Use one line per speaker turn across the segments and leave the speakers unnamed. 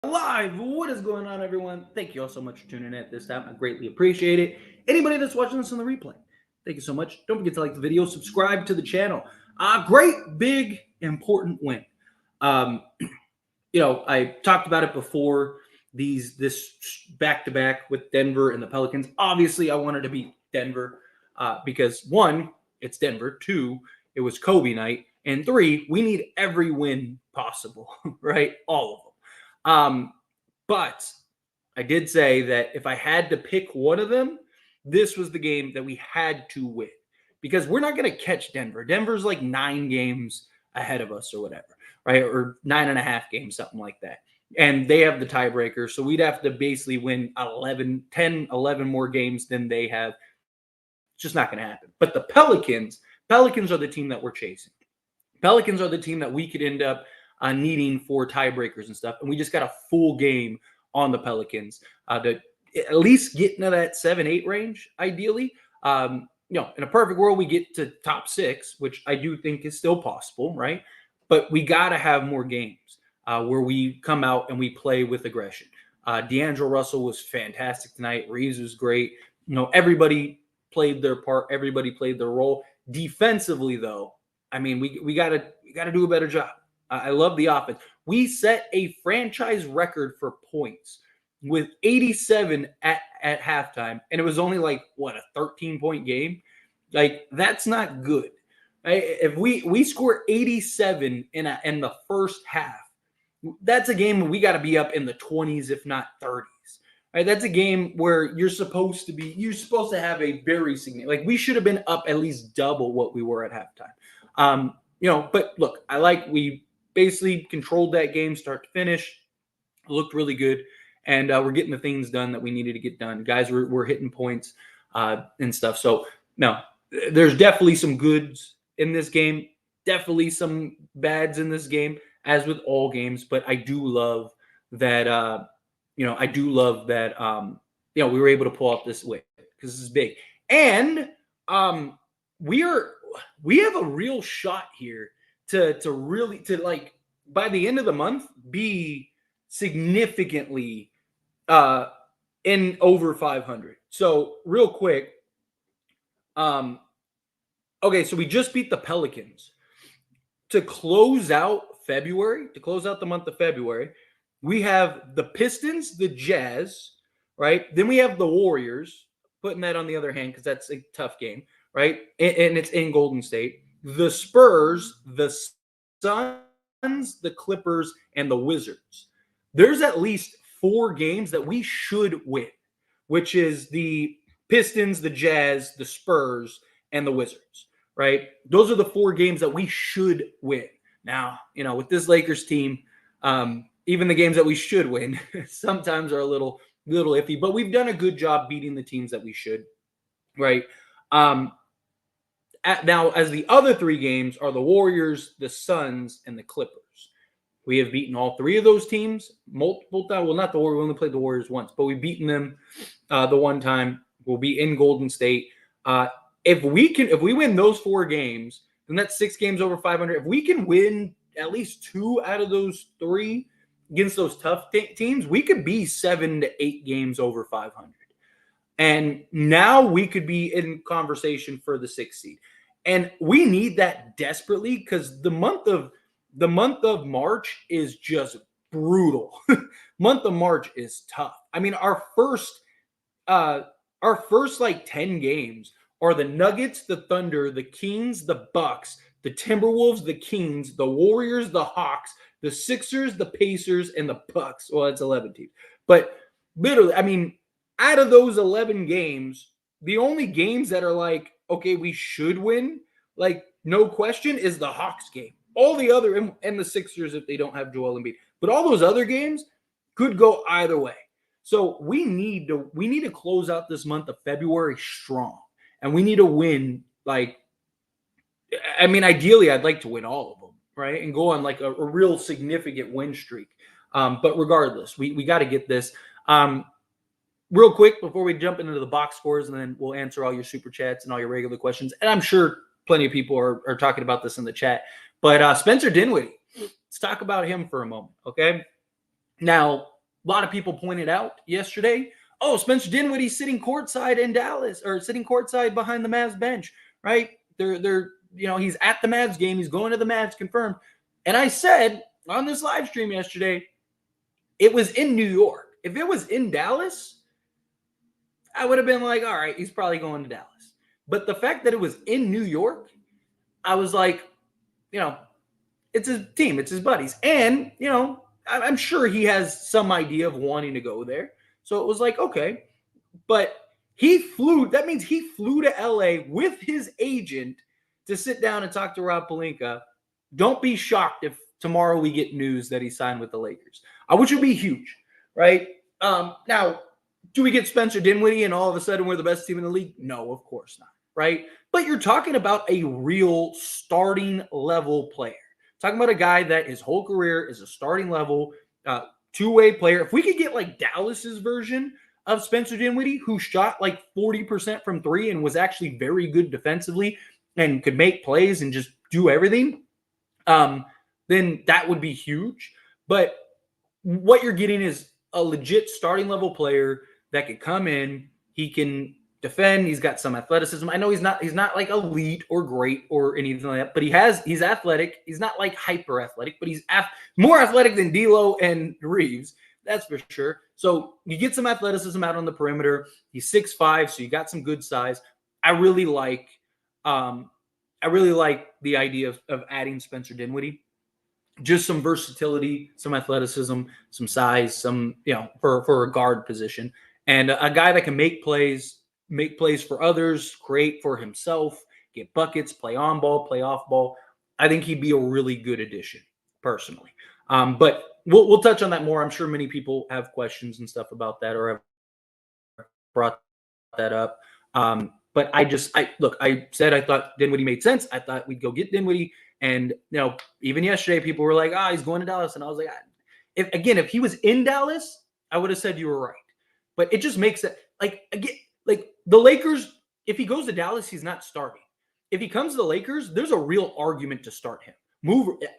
Live. What is going on, everyone? Thank you all so much for tuning in at this time. I greatly appreciate it. Anybody that's watching this on the replay, thank you so much. Don't forget to like the video, subscribe to the channel. Great, big, important win. Um, I talked about it before. This back to back with Denver and the Pelicans. Obviously, I wanted to beat Denver because one, it's Denver. Two, it was Kobe night, and three, we need every win possible, right? All of them. But I did say that if I had to pick one of them, this was the game that we had to win because we're not going to catch Denver. Denver's like 9 games ahead of us or whatever, right? Or 9.5 games, something like that. And they have the tiebreaker. So we'd have to basically win 10, 11 more games than they have. It's just not going to happen. But the Pelicans are the team that we're chasing. Pelicans are the team that we could end up needing for tiebreakers and stuff. And we just got a full game on the Pelicans to at least get into that 7-8 range, ideally. In a perfect world, we get to top 6, which I do think is still possible, right? But we got to have more games where we come out and we play with aggression. D'Angelo Russell was fantastic tonight. Reeves was great. Everybody played their part. Everybody played their role. Defensively, though, I mean, we got to do a better job. I love the offense. We set a franchise record for points with 87 at halftime, and it was only a 13-point game? Like, that's not good. Right? If we score 87 in the first half, that's a game where we got to be up in the 20s, if not 30s. Right? That's a game where you're supposed to have a very significant, we should have been up at least double what we were at halftime. But look, we basically controlled that game start to finish. Looked really good. And we're getting the things done that we needed to get done. Guys were hitting points and stuff. So, no, there's definitely some goods in this game. Definitely some bads in this game, as with all games. But I do love that, we were able to pull off this win because this is big. And we have a real shot here to really by the end of the month be significantly in over 500. So real quick, okay, so we just beat the Pelicans. To close out the month of February, we have the Pistons, the Jazz, right? Then we have the Warriors, putting that on the other hand because that's a tough game, right? And it's in Golden State. The Spurs, the Suns, the Clippers, and the Wizards. There's at least 4 games that we should win, which is the Pistons, the Jazz, the Spurs, and the Wizards, right? Those are the 4 games that we should win. Now, with this Lakers team, even the games that we should win sometimes are a little iffy, but we've done a good job beating the teams that we should, right? Now, as the other 3 games are the Warriors, the Suns, and the Clippers. We have beaten all 3 of those teams multiple times. Well, not the Warriors. We only played the Warriors once, but we've beaten them the one time. We'll be in Golden State. If we win those 4 games, then that's 6 games over 500. If we can win at least 2 out of those 3 against those tough teams, we could be 7 to 8 games over 500. And now we could be in conversation for the 6th seed. And we need that desperately because the month of March is just brutal. Month of March is tough. I mean, our first 10 games are the Nuggets, the Thunder, the Kings, the Bucks, the Timberwolves, the Kings, the Warriors, the Hawks, the Sixers, the Pacers, and the Bucks. Well, it's 11 teams. But literally, I mean, out of those 11 games, the only games that are okay, we should win, no question, is the Hawks game. All the other, and the Sixers if they don't have Joel Embiid. But all those other games could go either way. So we need to close out this month of February strong. And we need to win, ideally, I'd like to win all of them, right? And go on a real significant win streak. But regardless, we got to get this. Real quick, before we jump into the box scores, and then we'll answer all your super chats and all your regular questions. And I'm sure plenty of people are talking about this in the chat. But Spencer Dinwiddie, let's talk about him for a moment, okay? Now, lot of people pointed out yesterday, oh, Spencer Dinwiddie sitting courtside in Dallas, or sitting courtside behind the Mavs bench, right? They're he's at the Mavs game. He's going to the Mavs, confirmed. And I said on this live stream yesterday, it was in New York. If it was in Dallas, I would have been like, all right, he's probably going to Dallas. But the fact that it was in New York, I was like, it's his team, it's his buddies. And, I'm sure he has some idea of wanting to go there. So it was like, okay. But that means he flew to LA with his agent to sit down and talk to Rob Pelinka. Don't be shocked if tomorrow we get news that he signed with the Lakers, which would be huge, right? Now, do we get Spencer Dinwiddie and all of a sudden we're the best team in the league? No, of course not, right? But you're talking about a real starting level player. Talking about a guy that his whole career is a starting level two-way player. If we could get like Dallas's version of Spencer Dinwiddie, who shot like 40% from three and was actually very good defensively and could make plays and just do everything, then that would be huge. But what you're getting is a legit starting level player that could come in. He can defend. He's got some athleticism. I know he's not like elite or great or anything like that, but he's athletic. He's not like hyper athletic, but he's more athletic than DLo and Reeves. That's for sure. So you get some athleticism out on the perimeter. He's 6'5", so you got some good size. I really like the idea of adding Spencer Dinwiddie. Just some versatility, some athleticism, some size, some, for a guard position. And a guy that can make plays for others, create for himself, get buckets, play on ball, play off ball. I think he'd be a really good addition, personally. But we'll touch on that more. I'm sure many people have questions and stuff about that or have brought that up. But I said I thought Dinwiddie made sense. I thought we'd go get Dinwiddie. And, even yesterday, people were like, he's going to Dallas. And I was like, if he was in Dallas, I would have said you were right. But it just makes it like the Lakers, if he goes to Dallas, he's not starting. If he comes to the Lakers, there's a real argument to start him.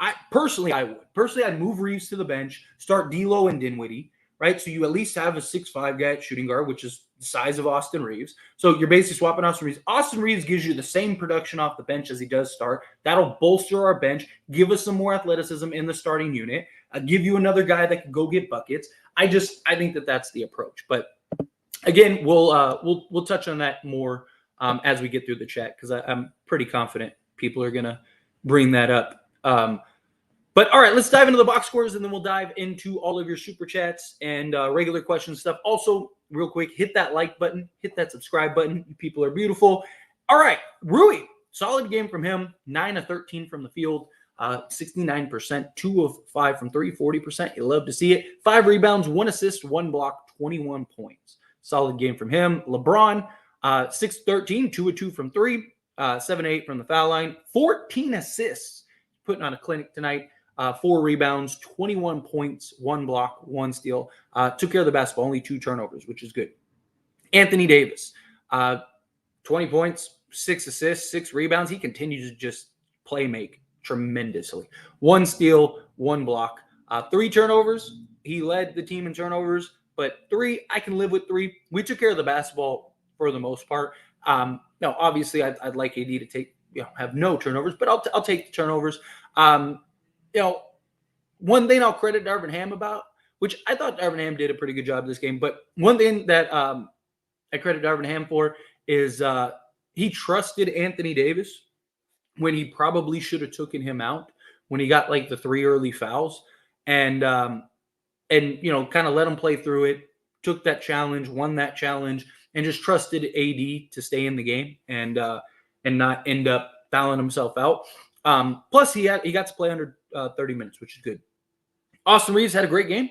I would. Personally, I'd move Reeves to the bench, start DLo and Dinwiddie, right? So you at least have a 6'5" guy at shooting guard, which is the size of Austin Reeves. So you're basically swapping Austin Reeves. Austin Reeves gives you the same production off the bench as he does start. That'll bolster our bench, give us some more athleticism in the starting unit, give you another guy that can go get buckets. I think that that's the approach. But again, we'll touch on that more as we get through the chat, because I'm pretty confident people are going to bring that up. But all right, let's dive into the box scores, and then we'll dive into all of your super chats and regular questions stuff. Also, real quick, hit that like button, hit that subscribe button. You people are beautiful. All right, Rui, solid game from him. 9 of 13 from the field, 69%, 2 of 5 from 3, 40%. You love to see it. 5 rebounds, 1 assist, 1 block, 21 points. Solid game from him. LeBron, 6 of 13, 2 of 2 from 3, 7 of 8 from the foul line, 14 assists. Putting on a clinic tonight. 4 rebounds, 21 points, 1 block, 1 steal. Took care of the basketball, only 2 turnovers, which is good. Anthony Davis, 20 points, 6 assists, 6 rebounds. He continues to just play make tremendously. 1 steal, 1 block, 3 turnovers. He led the team in turnovers, but 3, I can live with 3. We took care of the basketball for the most part. Now, obviously, I'd like AD to take, have no turnovers, but I'll take the turnovers. One thing I'll credit Darvin Ham about, which I thought Darvin Ham did a pretty good job this game, but one thing that I credit Darvin Ham for is he trusted Anthony Davis when he probably should have taken him out when he got like the 3 early fouls, and kind of let him play through it, took that challenge, won that challenge, and just trusted AD to stay in the game and not end up fouling himself out. Plus, he got to play under 30 minutes, which is good. Austin Reeves had a great game.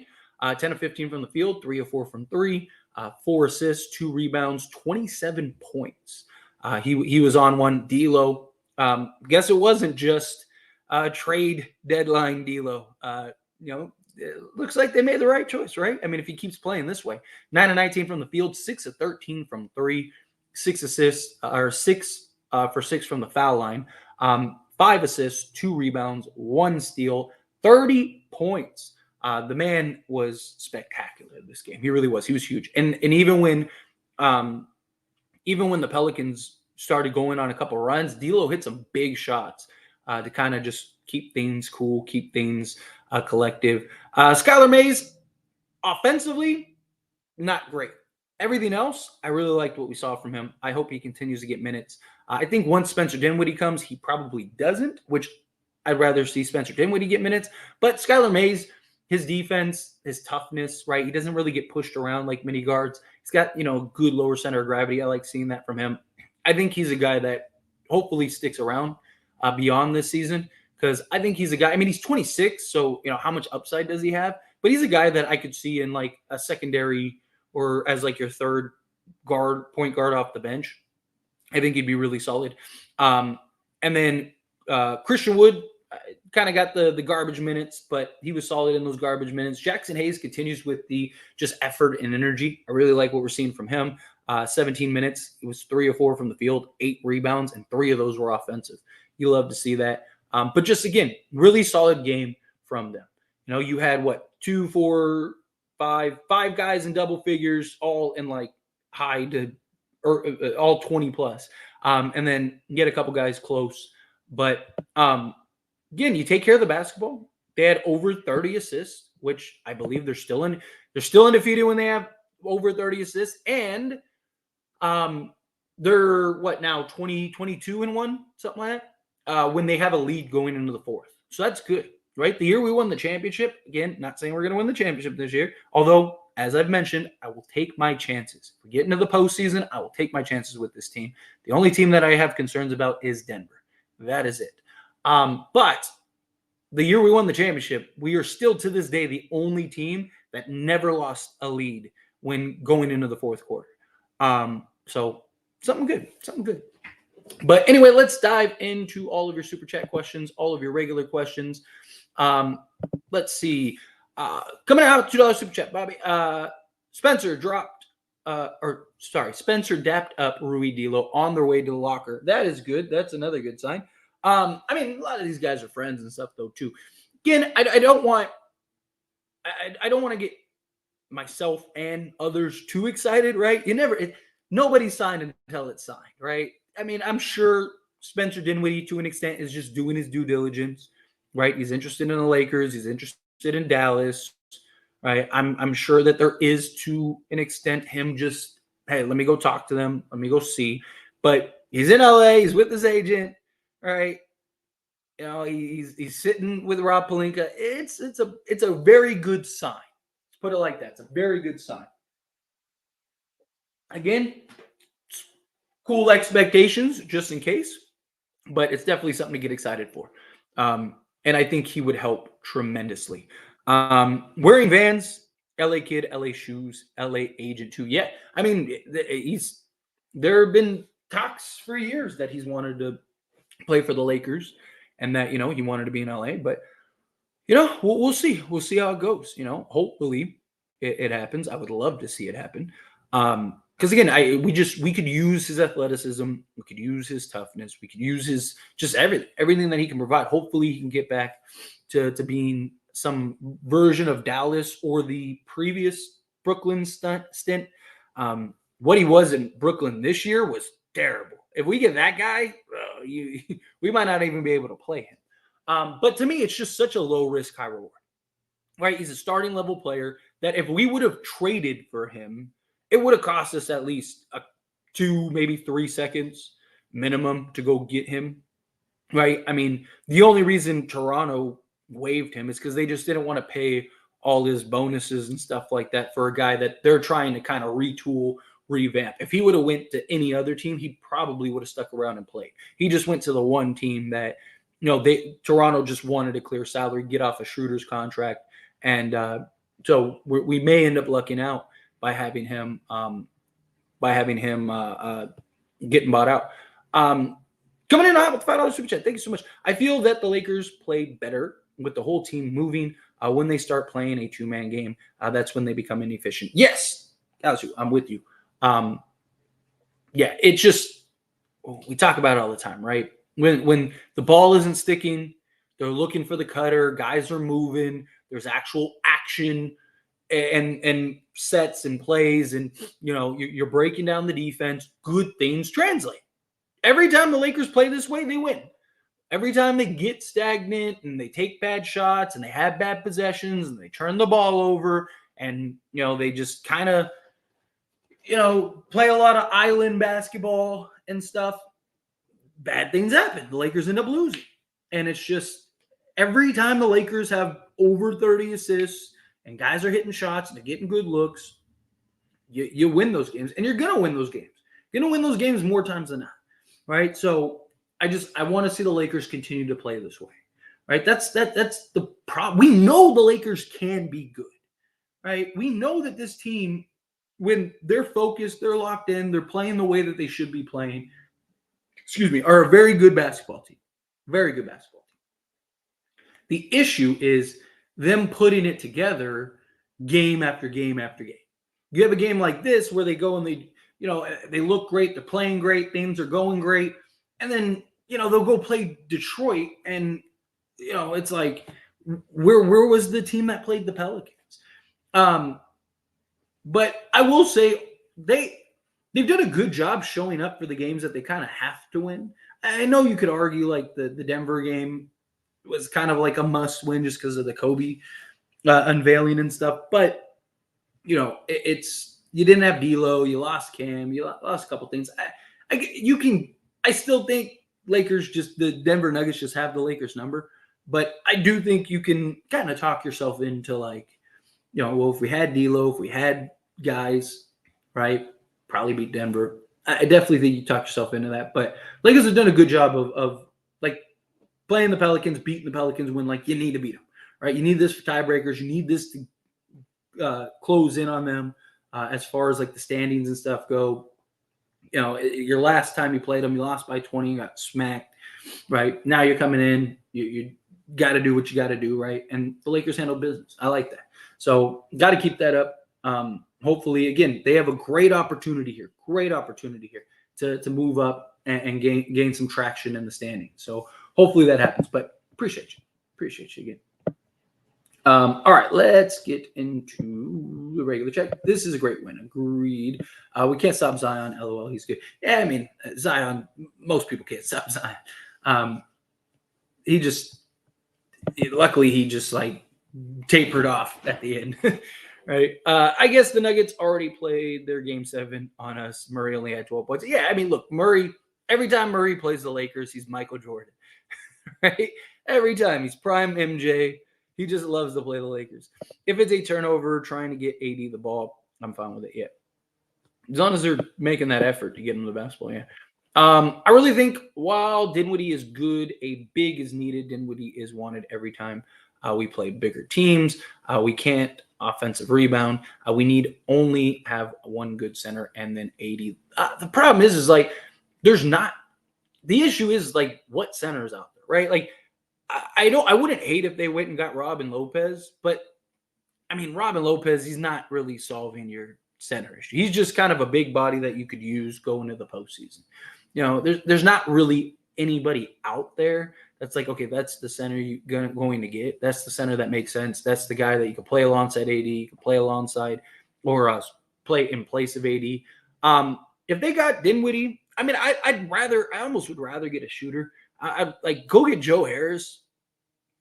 10 of 15 from the field, 3 of 4 from 3, 4 assists, 2 rebounds, 27 points. He was on one. DLo, guess it wasn't just trade deadline DLo. It looks like they made the right choice, right? I mean, if he keeps playing this way, 9 of 19 from the field, 6 of 13 from 3, 6 assists, or 6 for 6 from the foul line. 5 assists, 2 rebounds, 1 steal, 30 points. The man was spectacular in this game. He really was. He was huge. And even when the Pelicans started going on a couple runs, DLo hit some big shots to kind of just keep things cool, keep things collective. Skylar Mays, offensively, not great. Everything else, I really liked what we saw from him. I hope he continues to get minutes. I think once Spencer Dinwiddie comes, he probably doesn't, which I'd rather see Spencer Dinwiddie get minutes. But Skylar Mays, his defense, his toughness, right? He doesn't really get pushed around like many guards. He's got, good lower center of gravity. I like seeing that from him. I think he's a guy that hopefully sticks around beyond this season, because I think he's a guy. I mean, he's 26, so how much upside does he have? But he's a guy that I could see in like a secondary or as like your third point guard off the bench. I think he'd be really solid. And then Christian Wood kind of got the garbage minutes, but he was solid in those garbage minutes. Jackson Hayes continues with the just effort and energy. I really like what we're seeing from him. 17 minutes. It was 3 or 4 from the field, 8 rebounds, and 3 of those were offensive. You love to see that. But just, again, really solid game from them. You had, 2, 4, 5 guys in double figures, all in like high to or all 20 plus. And then you get a couple guys close. But again, you take care of the basketball. They had over 30 assists, which I believe they're still undefeated when they have over 30 assists. And they're now 22-1, something like that, when they have a lead going into the fourth. So that's good, right? The year we won the championship, again, not saying we're going to win the championship this year, although, as I've mentioned, I will take my chances. If we get into the postseason, I will take my chances with this team. The only team that I have concerns about is Denver. That is it. But the year we won the championship, we are still to this day the only team that never lost a lead when going into the fourth quarter. So something good. But anyway, let's dive into all of your super chat questions, all of your regular questions. Let's see. Coming out $2 super chat, Bobby. Spencer dapped up Rui DLo on their way to the locker. That is good. That's another good sign. I mean, a lot of these guys are friends and stuff, though, too. Again, I don't want to get myself and others too excited, right? Nobody's signed until it's signed, right? I mean, I'm sure Spencer Dinwiddie, to an extent, is just doing his due diligence, right? He's interested in the Lakers. He's interested in Dallas, right? I'm sure that there is, to an extent, him just, hey, let me go talk to them. Let me go see. But he's in LA. He's with his agent, right? He's sitting with Rob Pelinka. It's a very good sign. Let's put it like that. It's a very good sign. Again, cool expectations just in case, but it's definitely something to get excited for. And I think he would help tremendously. Wearing Vans, LA kid, LA shoes, LA agent too. Yeah, I mean, there have been talks for years that he's wanted to play for the Lakers and that, he wanted to be in LA. But, we'll see. We'll see how it goes. Hopefully it happens. I would love to see it happen. Because again, we could use his athleticism, we could use his toughness, we could use his just everything that he can provide. Hopefully, he can get back to being some version of Dallas or the previous Brooklyn stint. What he was in Brooklyn this year was terrible. If we get that guy, we might not even be able to play him. But to me, it's just such a low risk, high reward. Right? He's a starting level player that if we would have traded for him, it would have cost us at least 2, maybe 3 seconds minimum to go get him, right? I mean, the only reason Toronto waived him is because they just didn't want to pay all his bonuses and stuff like that for a guy that they're trying to kind of retool, revamp. If he would have went to any other team, he probably would have stuck around and played. He just went to the one team that, Toronto just wanted to clear salary, get off a Schroeder's contract, and so we may end up lucking out by having him getting bought out. Coming in hot with $5 super chat. Thank you so much. I feel that the Lakers play better with the whole team moving when they start playing a 2-man game. That's when they become inefficient. Yes, I'm with you. It's just we talk about it all the time, right? When the ball isn't sticking, they're looking for the cutter. Guys are moving. There's actual action and sets and plays, and you're breaking down the defense, good things translate. Every time the Lakers play this way, they win. Every time they get stagnant and they take bad shots and they have bad possessions and they turn the ball over and they just kind of play a lot of island basketball and stuff, bad things happen. The Lakers end up losing. And it's just every time the Lakers have over 30 assists and guys are hitting shots and they're getting good looks, you win those games, and you're going to win those games. You're going to win those games more times than not, right? So I want to see the Lakers continue to play this way, right? That's the problem. We know the Lakers can be good, right? We know that this team, when they're focused, they're locked in, they're playing the way that they should be playing, are a very good basketball team. Very good basketball team. The issue is them putting it together game after game after game. You have a game like this where they go and they look great, they're playing great, things are going great, and then they'll go play Detroit, and it's like, where was the team that played the Pelicans? But I will say they've done a good job showing up for the games that they kind of have to win. I know you could argue like the Denver game was kind of like a must win just because of the Kobe unveiling and stuff. But, it's you didn't have DLo, you lost Cam, you lost a couple things. I still think the Denver Nuggets just have the Lakers number. But I do think you can kind of talk yourself into like, well, if we had DLo, if we had guys, right, probably beat Denver. I definitely think you talk yourself into that. But Lakers have done a good job of like playing the Pelicans, beating the Pelicans when like you need to beat them, right? You need this for tiebreakers. You need this to close in on them as far as like the standings and stuff go. Your last time you played them, you lost by 20, you got smacked, right? Now you're coming in, you got to do what you got to do, right? And the Lakers handle business. I like that. So got to keep that up. Hopefully, again, they have a great opportunity here to move up and gain some traction in the standings. So hopefully that happens. But appreciate you again. All right, let's get into the regular check. This is a great win. Agreed. We can't stop Zion. LOL. He's good. Yeah, I mean, Zion, most people can't stop Zion. Luckily, he just like tapered off at the end. Right. I guess the Nuggets already played their game 7 on us. Murray only had 12 points. Yeah, I mean, look, Murray, every time Murray plays the Lakers, he's Michael Jordan. Right? Every time. He's prime MJ. He just loves to play the Lakers. If it's a turnover trying to get AD the ball, I'm fine with it. Yeah. As long as they're making that effort to get him the basketball, yeah. I really think while Dinwiddie is good, a big is needed. Dinwiddie is wanted every time we play bigger teams. We can't offensive rebound. We need only have one good center and then 80. The problem is like there's not. The issue is like what center is out there, right? Like I wouldn't hate if they went and got Robin Lopez, but I mean Robin Lopez, he's not really solving your center issue. He's just kind of a big body that you could use going into the postseason. There's not really anybody out there that's like, okay, that's the center you're going to get. That's the center that makes sense. That's the guy that you can play alongside AD, you can play alongside or play in place of AD. If they got Dinwiddie, I mean, I almost would rather get a shooter. I'd like go get Joe Harris,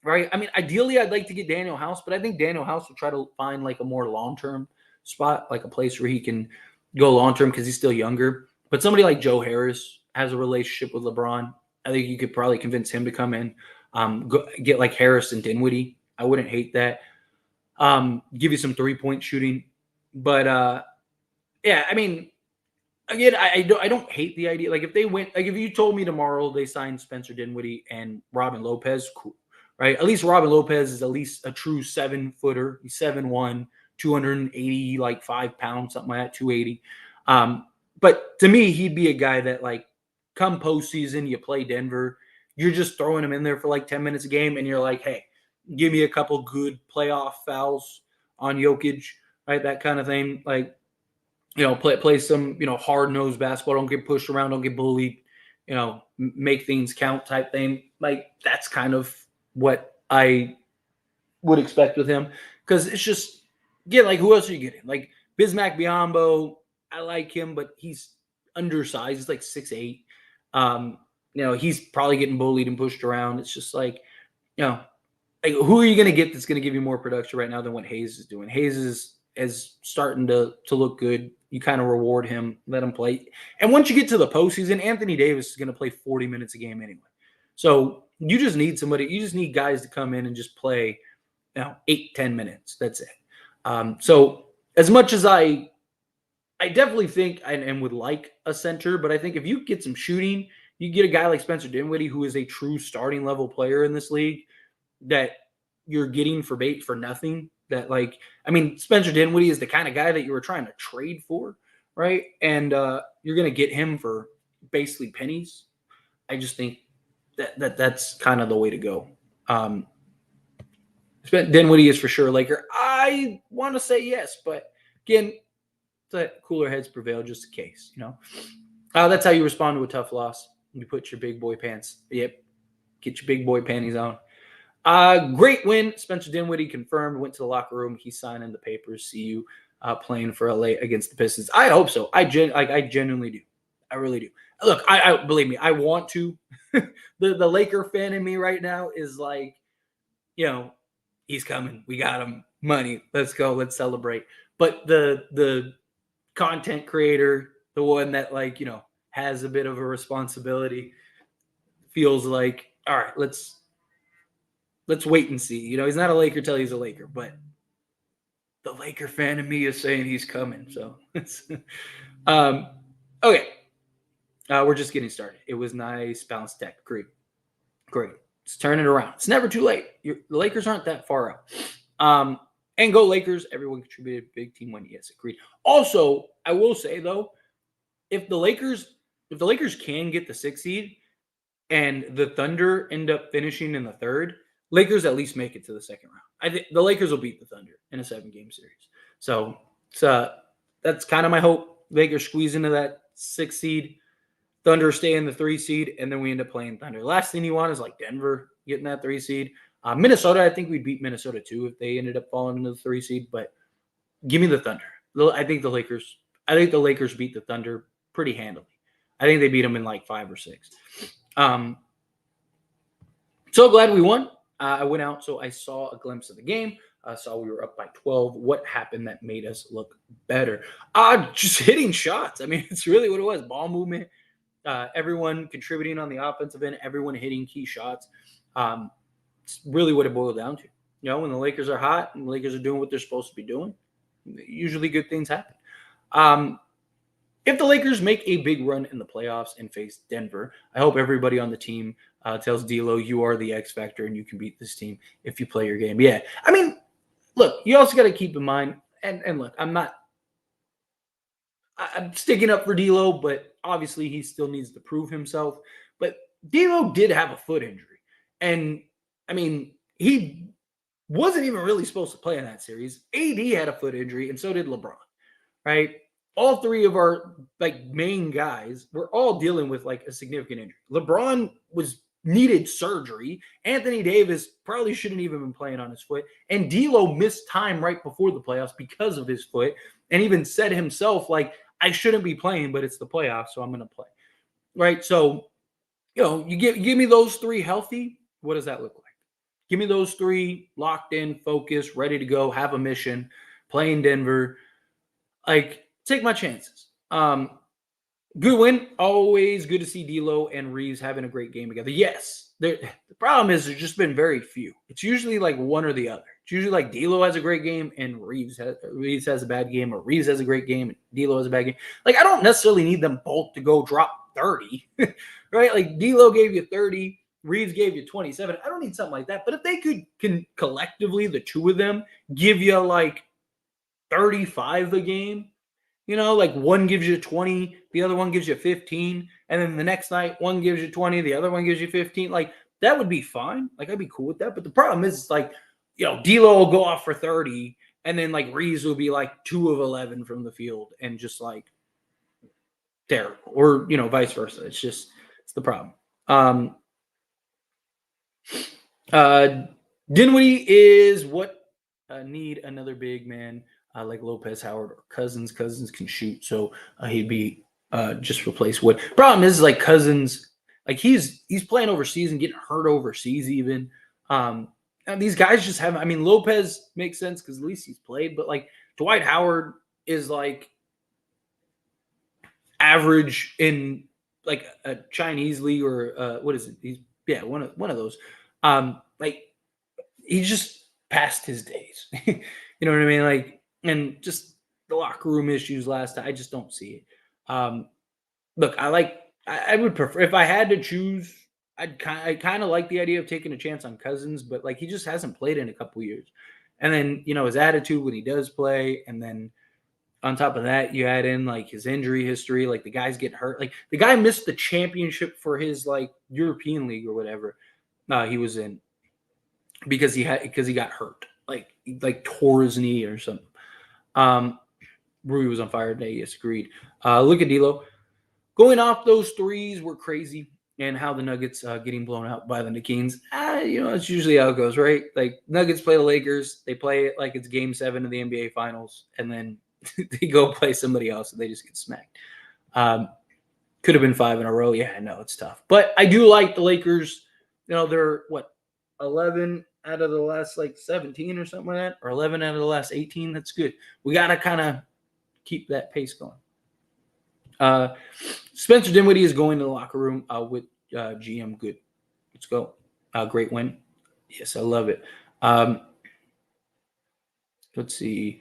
right? I mean, ideally, I'd like to get Daniel House, but I think Daniel House will try to find like a more long-term spot, like a place where he can go long-term because he's still younger. But somebody like Joe Harris has a relationship with LeBron. I think you could probably convince him to come in, get like Harris and Dinwiddie. I wouldn't hate that. Give you some 3-point shooting. But, yeah, I mean, again, I don't hate the idea. Like if they went, like if you told me tomorrow they signed Spencer Dinwiddie and Robin Lopez, cool, right? At least Robin Lopez is at least a true 7-footer. He's 7'1", 280, like 5 pounds, something like that, 280. But to me, he'd be a guy that like come postseason, you play Denver, you're just throwing him in there for like 10 minutes a game, and you're like, hey, give me a couple good playoff fouls on Jokic, right? That kind of thing. Like, play some, hard-nosed basketball. Don't get pushed around. Don't get bullied. Make things count type thing. Like, that's kind of what I would expect with him. because it's just like who else are you getting? Like Bismack Biyombo, I like him, but he's undersized. He's like 6'8". He's probably getting bullied and pushed around. It's just like, like who are you going to get that's going to give you more production right now than what Hayes is doing? Hayes is starting to look good. You kind of reward him, let him play. And once you get to the postseason, Anthony Davis is going to play 40 minutes a game anyway. So you just need somebody. You just need guys to come in and just play, 8-10 minutes. That's it. So as much as I definitely think and would like a center, but I think if you get some shooting, you get a guy like Spencer Dinwiddie, who is a true starting level player in this league, that you're getting for nothing. That Spencer Dinwiddie is the kind of guy that you were trying to trade for, right? And you're going to get him for basically pennies. I just think that's kind of the way to go. Dinwiddie is for sure a Laker. I want to say yes, but again, let cooler heads prevail just in case, That's how you respond to a tough loss. You put your big boy pants. Yep. Get your big boy panties on. Great win. Spencer Dinwiddie confirmed, went to the locker room. He's signing the papers. See you playing for LA against the Pistons. I hope so. I genuinely do. I really do. Look, I believe me, I want to. the Laker fan in me right now is like, he's coming. We got him. Money. Let's go. Let's celebrate. But the content creator, the one that has a bit of a responsibility, feels like, all right, let's wait and see. He's not a Laker till he's a Laker, but the Laker fan in me is saying he's coming. So okay. We're just getting started. It was nice. Bounce tech. Great. Let's turn it around. It's never too late. The Lakers aren't that far out. And go Lakers. Everyone contributed. Big team win. Yes, agreed. Also, I will say though, if the Lakers can get the 6th seed and the Thunder end up finishing in the 3rd, Lakers at least make it to the 2nd round. I think the Lakers will beat the Thunder in a 7-game series. So that's kind of my hope. Lakers squeeze into that 6th seed. Thunder stay in the 3 seed, and then we end up playing Thunder. Last thing you want is Denver getting that 3 seed. Minnesota, I think we'd beat Minnesota too if they ended up falling into the 3 seed. But give me the Thunder. I think the Lakers beat the Thunder pretty handily. I think they beat them in 5 or 6. So glad we won. I went out, so I saw a glimpse of the game. I saw we were up by 12. What happened that made us look better? Just hitting shots. It's really what it was. Ball movement. Everyone contributing on the offensive end. Everyone hitting key shots. It's really what it boiled down to. When the Lakers are hot and the Lakers are doing what they're supposed to be doing, usually good things happen. If the Lakers make a big run in the playoffs and face Denver, I hope everybody on the team tells DLo, you are the X factor and you can beat this team if you play your game. Yeah. Look, you also got to keep in mind, and look, I'm sticking up for DLo, but obviously he still needs to prove himself. But DLo did have a foot injury. And, he wasn't even really supposed to play in that series. AD had a foot injury, and so did LeBron, right? All 3 of our main guys were all dealing with a significant injury. LeBron needed surgery. Anthony Davis probably shouldn't even been playing on his foot. And DLo missed time right before the playoffs because of his foot, and even said himself, I shouldn't be playing, but it's the playoffs, so I'm going to play. Right? So, you give me those 3 healthy, what does that look like? Give me those 3 locked in, focused, ready to go, have a mission, play in Denver. Take my chances. Good win. Always good to see DLo and Reeves having a great game together. Yes. The problem is there's just been very few. It's usually one or the other. It's usually DLo has a great game and Reeves has a bad game, or Reeves has a great game and DLo has a bad game. I don't necessarily need them both to go drop 30, right? DLo gave you 30, Reeves gave you 27. I don't need something like that. But if they can collectively, the 2 of them, give you 35 a game, one gives you 20, the other one gives you 15, and then the next night one gives you 20, the other one gives you 15. That would be fine. I'd be cool with that. But the problem is, DLo will go off for 30, and then Reeves will be 2 of 11 from the field, and just terrible, or vice versa. It's the problem. Dinwiddie is what need another big man like Lopez, Howard, or Cousins. Cousins can shoot, so he'd be just replace Wood. Problem is like Cousins, like he's playing overseas and getting hurt overseas even. And these guys just haven't. I mean, Lopez makes sense because at least he's played, but like Dwight Howard is like average in like a Chinese league or what is it? He's one of those. Like he's just past his days. You know what I mean? Like, and just the locker room issues last time. I just don't see it. Look, I would prefer if I had to choose. I kind of like the idea of taking a chance on Cousins, but like he just hasn't played in a couple years. And then his attitude when he does play, and then on top of that, you add in like his injury history, like the guys get hurt. Like the guy missed the championship for his like European league or whatever he was in because he got hurt, like tore his knee or something. Rui was on fire today. Yes, agreed. Look at DLo. Going off those threes were crazy, and how the Nuggets getting blown out by the Kings. It's usually how it goes, right? Like Nuggets play the Lakers, they play it like it's Game 7 of the NBA Finals, and then they go play somebody else and they just get smacked. Could have been 5 in a row. Yeah, I know it's tough, but I do like the Lakers. They're 11 out of the last 17 or something like that, or 11 out of the last 18. That's good. We got to kind of keep that pace going. Spencer Dinwiddie is going to the locker room with GM. Good. Let's go. Great win. Yes, I love it. Let's see.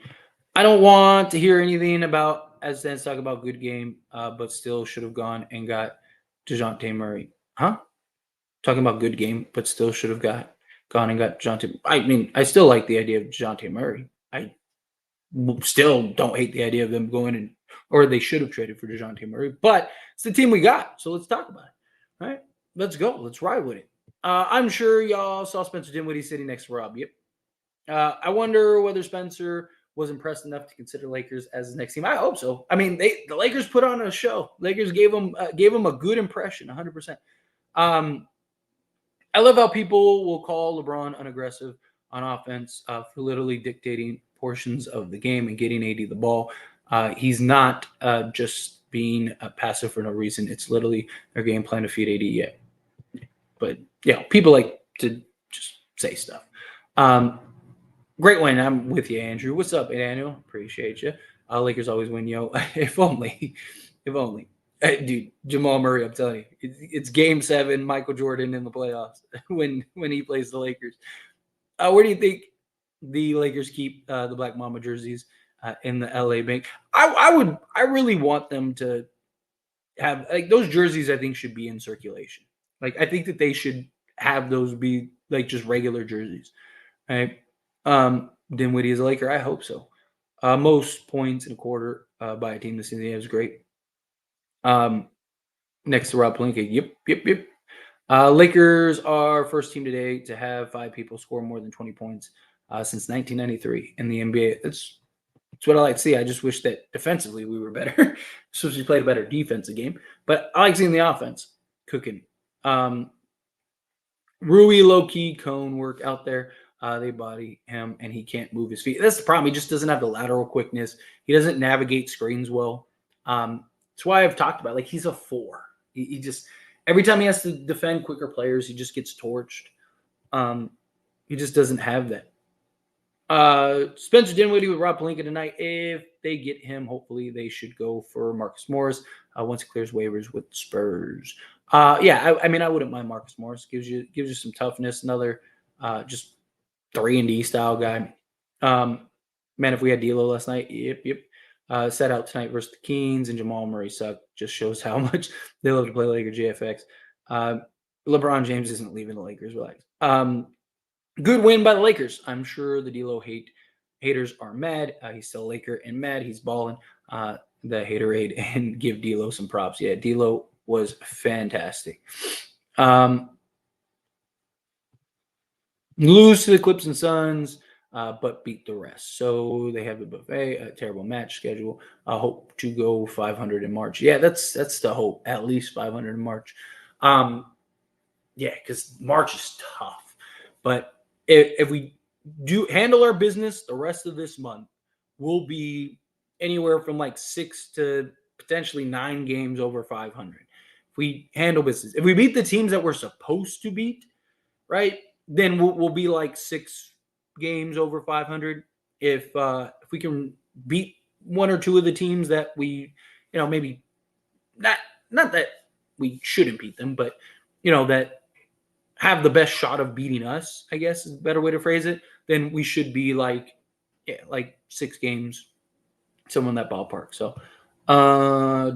I don't want to hear anything about, as Dan's talking about, good game, but still should have gone and got DeJounte Murray. Huh? Talking about good game, but still should have gone and got DeJounte. I mean, I still like the idea of DeJounte Murray. I still don't hate the idea of them going or they should have traded for DeJounte Murray, but it's the team we got, so let's talk about it. All right, let's go. Let's ride with it. I'm sure y'all saw Spencer Dinwiddie sitting next to Rob. Yep. I wonder whether Spencer was impressed enough to consider Lakers as his next team. I hope so. I mean, the Lakers put on a show. Lakers gave him a good impression, 100%. I love how people will call LeBron unaggressive on offense for literally dictating portions of the game and getting AD the ball. He's not just being passive for no reason. It's literally their game plan to feed AD yet. But people like to just say stuff. Great win. I'm with you, Andrew. What's up, Daniel? Appreciate you. Lakers always win, yo. If only. Dude, Jamal Murray, I'm telling you, it's Game 7, Michael Jordan in the playoffs when he plays the Lakers. Where do you think the Lakers keep the Black Mamba jerseys in the LA Bank? I really want them to have those jerseys. I think should be in circulation. I think that they should have those be just regular jerseys. Right? Dinwiddie is a Laker. I hope so. Most points in a quarter by a team this season is great. Next to Rob Pelinka. Yep. Lakers are first team today to have 5 people score more than 20 points since 1993 in the NBA. That's what I like to see. I just wish that defensively we were better. So we played a better defensive game. But I like seeing the offense cooking. Rui low-key cone work out there. They body him, and he can't move his feet. That's the problem. He just doesn't have the lateral quickness. He doesn't navigate screens well. That's why I've talked about he's a 4. He just every time he has to defend quicker players, he just gets torched. He just doesn't have that. Spencer Dinwiddie with Rob Pelinka tonight. If they get him, hopefully they should go for Marcus Morris once it clears waivers with the Spurs. I mean, I wouldn't mind Marcus Morris. Gives you some toughness. Another just 3-and-D style guy. Man, if we had DLo last night, yep. Set out tonight versus the Kings, and Jamal Murray sucked. Just shows how much they love to play Laker JFX. LeBron James isn't leaving the Lakers. Relax. Good win by the Lakers. I'm sure the DLo haters are mad. He's still a Laker and mad. He's balling the haterade and give DLo some props. Yeah, DLo was fantastic. Lose to the Clips and Suns, but beat the rest. So they have the buffet, a terrible match schedule. I hope to go 500 in March. Yeah, that's the hope. At least 500 in March. Because March is tough. But if we handle our business the rest of this month, we'll be anywhere from like 6 to potentially 9 games over 500. If we handle business, if we beat the teams that we're supposed to beat, right, then we'll be like 6 games over 500. If we can beat one or two of the teams that we, maybe not that we shouldn't beat them, but that have the best shot of beating us, I guess is a better way to phrase it, then we should be like 6 games, somewhere in that ballpark. So,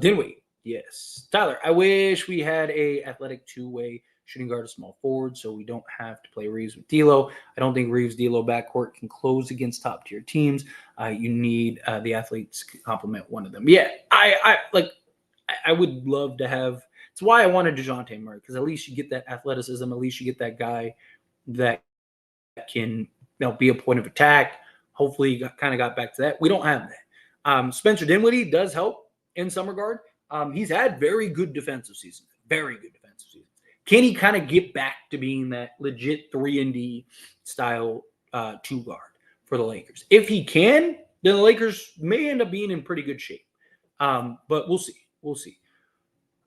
Dinwiddie, yes. Tyler, I wish we had a athletic two-way shooting guard, a small forward, so we don't have to play Reeves with DLo. I don't think Reeves-DLo backcourt can close against top-tier teams. You need the athletes to complement one of them. Yeah, I would love to have. It's why I wanted DeJounte Murray, because at least you get that athleticism. At least you get that guy that can be a point of attack. Hopefully, kind of got back to that. We don't have that. Spencer Dinwiddie does help in some regard. He's had very good defensive seasons. Very good defensive seasons. Can he kind of get back to being that legit 3-and-D style 2 guard for the Lakers? If he can, then the Lakers may end up being in pretty good shape. But we'll see. We'll see.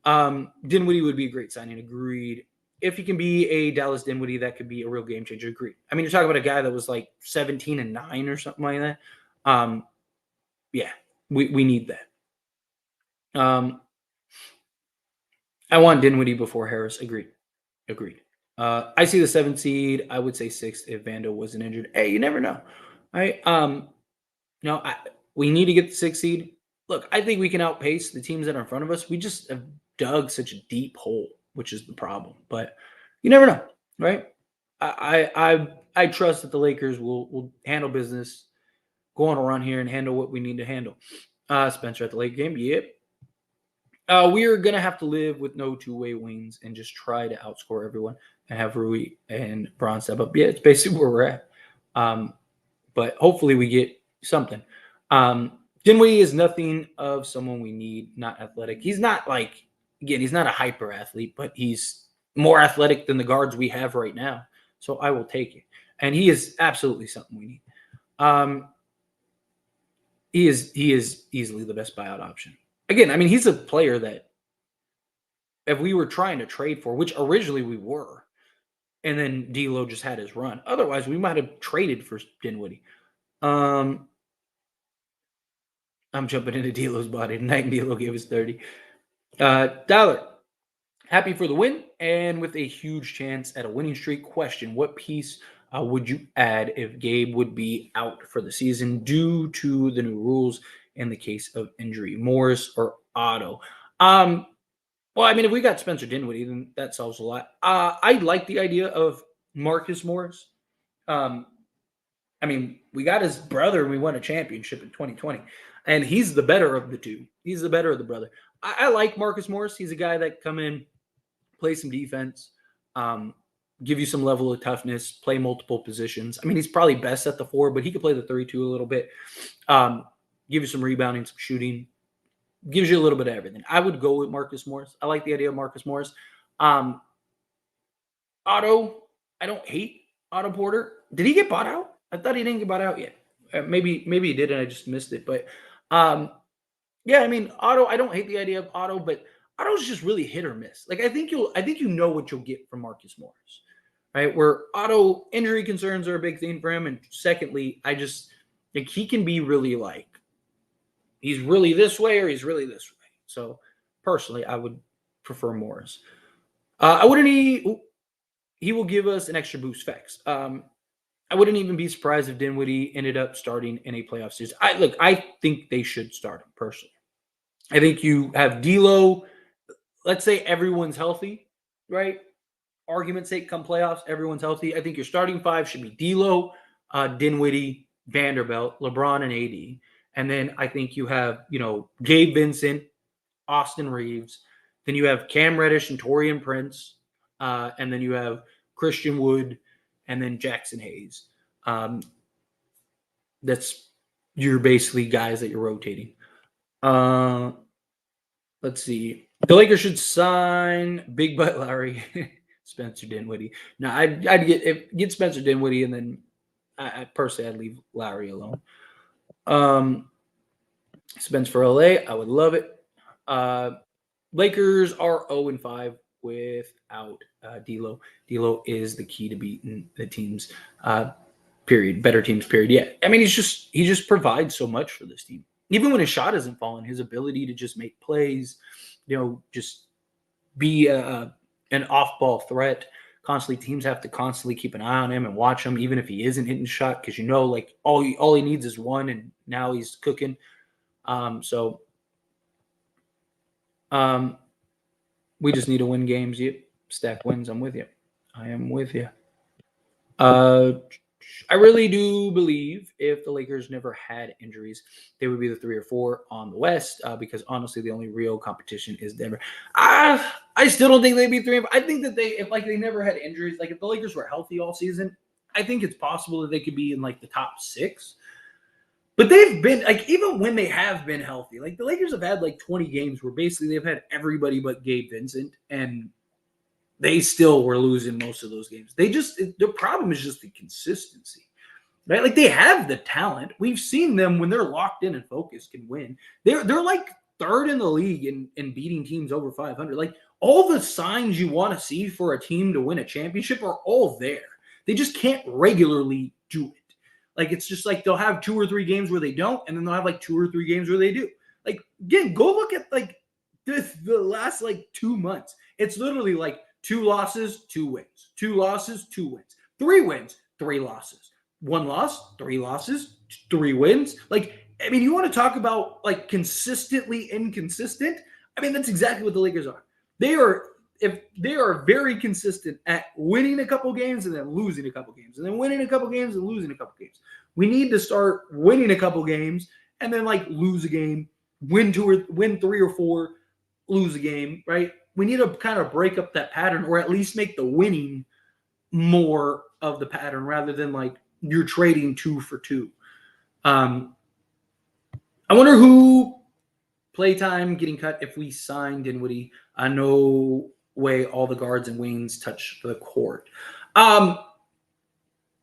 Dinwiddie would be a great signing. Agreed. If he can be a Dallas Dinwiddie, that could be a real game changer. Agreed. I mean, you're talking about a guy that was like 17-9 or something like that. Yeah, we need that. I want Dinwiddie before Harris. Agreed. I see the 7th seed. I would say 6th if Vando wasn't injured. Hey, you never know. Right? We need to get the 6th seed. Look, I think we can outpace the teams that are in front of us. We just have dug such a deep hole, which is the problem. But you never know, right? I trust that the Lakers will handle business, go on a run here, and handle what we need to handle. Spencer at the late game, yep. We are going to have to live with no two-way wings and just try to outscore everyone and have Rui and Braun step up. Yeah, it's basically where we're at. But hopefully we get something. Dinwiddie is nothing of someone we need, not athletic. He's not he's not a hyper athlete, but he's more athletic than the guards we have right now. So I will take it. And he is absolutely something we need. He is easily the best buyout option. Again, I mean, he's a player that if we were trying to trade for, which originally we were, and then DLo just had his run. Otherwise, we might have traded for Dinwiddie. I'm jumping into DLo's body tonight, and DLo gave us 30. Tyler, happy for the win and with a huge chance at a winning streak. Question: what piece would you add if Gabe would be out for the season due to the new rules in the case of injury? Morris or Otto? Well, I mean, if we got Spencer Dinwiddie, then that solves a lot. I like the idea of Marcus Morris. I mean, we got his brother and we won a championship in 2020. And he's the better of the two. He's the better of the brother. I like Marcus Morris. He's a guy that come in, play some defense, give you some level of toughness, play multiple positions. I mean, he's probably best at the 4, but he could play the 3-2 a little bit. Give you some rebounding, some shooting. Gives you a little bit of everything. I would go with Marcus Morris. I like the idea of Marcus Morris. Otto, I don't hate Otto Porter. Did he get bought out? I thought he didn't get bought out yet. Maybe he did and I just missed it. But yeah, I mean, Otto, I don't hate the idea of Otto, but Otto's just really hit or miss. Like I think you know what you'll get from Marcus Morris, right? Where Otto injury concerns are a big thing for him, and secondly, I just think he can be really like he's really this way or he's really this way. So personally, I would prefer Morris. He will give us an extra boost facts. I wouldn't even be surprised if Dinwiddie ended up starting in a playoff series. I think they should start him personally. I think you have DLo. Let's say everyone's healthy, right? Argument's sake, come playoffs, everyone's healthy. I think your starting 5 should be DLo, Dinwiddie, Vanderbilt, LeBron, and AD. And then I think you have, Gabe Vincent, Austin Reeves. Then you have Cam Reddish and Taurean Prince. And then you have Christian Wood and then Jackson Hayes. That's your basically guys that you're rotating. Let's see. The Lakers should sign Big Butt Lowry, Spencer Dinwiddie. No, I'd get Spencer Dinwiddie and then I personally, I'd leave Lowry alone. Spence for LA, I would love it. Lakers are 0-5 without DLo. DLo is the key to beating the teams. Period. Better teams. Period. Yeah. I mean, he just provides so much for this team. Even when his shot isn't falling, his ability to just make plays, just be an off-ball threat. Constantly, teams have to constantly keep an eye on him and watch him, even if he isn't hitting the shot, because like all he needs is one, and now he's cooking. We just need to win games. Yep, stack wins. I'm with you. I am with you. I really do believe if the Lakers never had injuries, they would be the 3 or 4 on the West, because honestly, the only real competition is Denver. I still don't think they'd be 3. I think that if they never had injuries, like if the Lakers were healthy all season, I think it's possible that they could be in like the top 6. But they've been like, even when they have been healthy, like the Lakers have had like 20 games where basically they've had everybody but Gabe Vincent, and they still were losing most of those games. The problem is just the consistency, right? Like they have the talent. We've seen them when they're locked in and focused can win. They're like 3rd in the league in beating teams over 500. Like all the signs you want to see for a team to win a championship are all there. They just can't regularly do it. Like it's just like they'll have 2 or 3 games where they don't, and then they'll have like 2 or 3 games where they do. Like again, go look at like the last like 2 months. It's literally like 2 losses, 2 wins. 2 losses, 2 wins. 3 wins, 3 losses. 1 loss, 3 losses, 3 wins. Like, I mean, you want to talk about like consistently inconsistent? I mean, that's exactly what the Lakers are. They are very consistent at winning a couple games and then losing a couple games, and then winning a couple games and losing a couple games. We need to start winning a couple games and then like lose a game, win 3 or 4, lose a game, right? We need to kind of break up that pattern, or at least make the winning more of the pattern rather than like you're trading 2 for 2. I wonder who playtime getting cut if we sign Dinwiddie. No way all the guards and wings touch the court.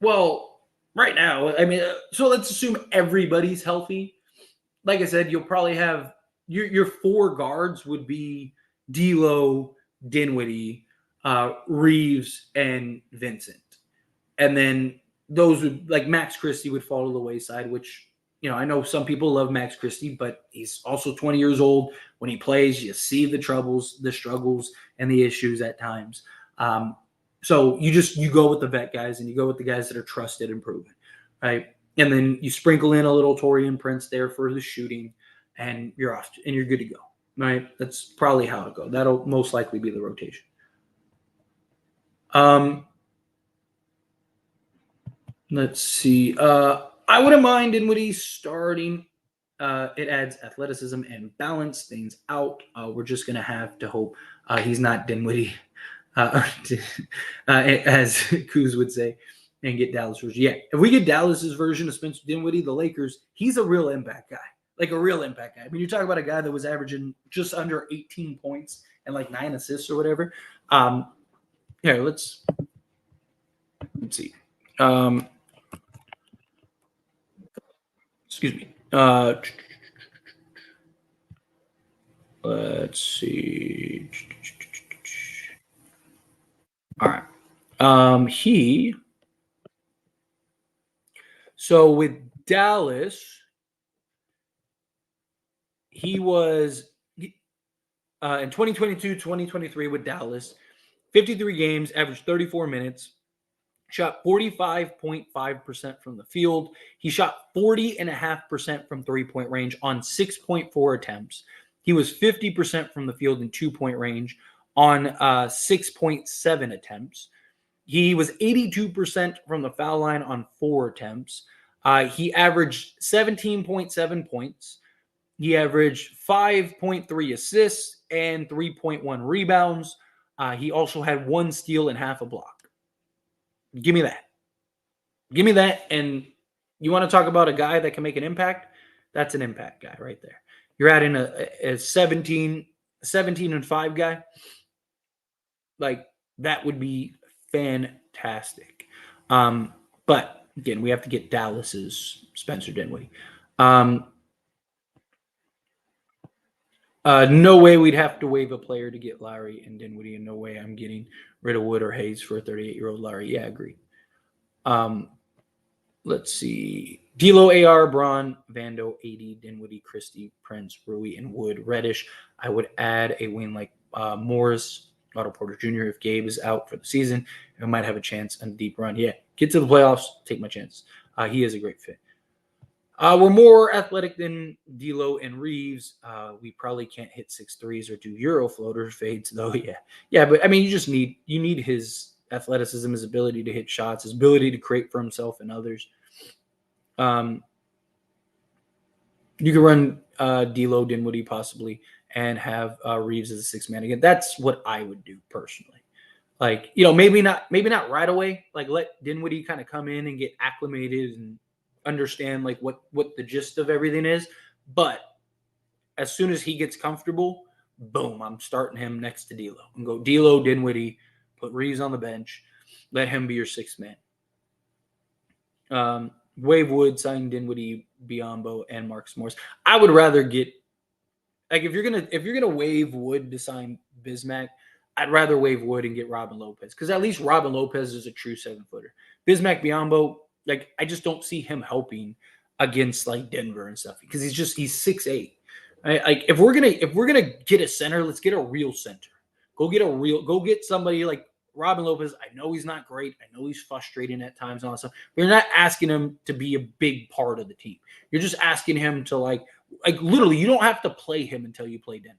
Well, right now, I mean, so let's assume everybody's healthy. Like I said, you'll probably have your 4 guards would be DLo, Dinwiddie, Reeves, and Vincent. And then those would, like Max Christie would fall to the wayside, which, I know some people love Max Christie, but he's also 20 years old. When he plays, you see the troubles, the struggles, and the issues at times. So you go with the vet guys, and you go with the guys that are trusted and proven, right? And then you sprinkle in a little Taurean Prince there for the shooting, and you're off, and you're good to go, right? That's probably how it goes. That'll most likely be the rotation. Let's see. I wouldn't mind Dinwiddie starting. It adds athleticism and balance things out. We're just going to have to hope he's not Dinwiddie, as Kuz would say, and get Dallas' version. Yeah, if we get Dallas's version of Spencer Dinwiddie, the Lakers, he's a real impact guy. Like a real impact guy. I mean, you talk about a guy that was averaging just under 18 points and like 9 assists or whatever. Here, let's see. Excuse me. Let's see. All right. So with Dallas, he was in 2022, 2023 with Dallas, 53 games, averaged 34 minutes, shot 45.5% from the field. He shot 40.5% from three-point range on 6.4 attempts. He was 50% from the field in two-point range on 6.7 attempts. He was 82% from the foul line on 4 attempts. He averaged 17.7 points. He averaged 5.3 assists and 3.1 rebounds. He also had 1 steal and half a block. Give me that. Give me that. And you want to talk about a guy that can make an impact? That's an impact guy right there. You're adding a 17 and 5 guy. Like, that would be fantastic. But Again, we have to get Dallas's Spencer Dinwiddie. No way we'd have to waive a player to get Lowry and Dinwiddie, and no way I'm getting rid of Wood or Hayes for a 38-year-old Lowry. Yeah, I agree. Let's see. DLo, AR, Braun, Vando, AD, Dinwiddie, Christie, Prince, Rui, and Wood. Reddish. I would add a wing like Morris, Otto Porter Jr. if Gabe is out for the season. I might have a chance on a deep run. Yeah, get to the playoffs, take my chances. He is a great fit. We're more athletic than DLo and Reeves. We probably can't hit 6 threes or do Euro floater fades, though. Yeah. But I mean, you need his athleticism, his ability to hit shots, his ability to create for himself and others. You can run DLo, Dinwiddie possibly, and have Reeves as a 6-man again. That's what I would do personally. Like, maybe not right away. Like, let Dinwiddie kind of come in and get acclimated and understand like what the gist of everything is. But as soon as he gets comfortable, boom, I'm starting him next to DLo and go DLo, Dinwiddie, put Reeves on the bench, let him be your 6-man. Wave Wood, sign Dinwiddie, Biyombo, and Marcus Morris. I would rather get if you're gonna waive Wood to sign Bismack, I'd rather waive Wood and get Robin Lopez, because at least Robin Lopez is a true 7-footer. Bismack, Biyombo, like, I just don't see him helping against like Denver and stuff, because he's 6'8". Right? Like, if we're gonna get a center, let's get a real center. Go get somebody like Robin Lopez. I know he's not great. I know he's frustrating at times and all that stuff. But you're not asking him to be a big part of the team. You're just asking him to like literally, you don't have to play him until you play Denver.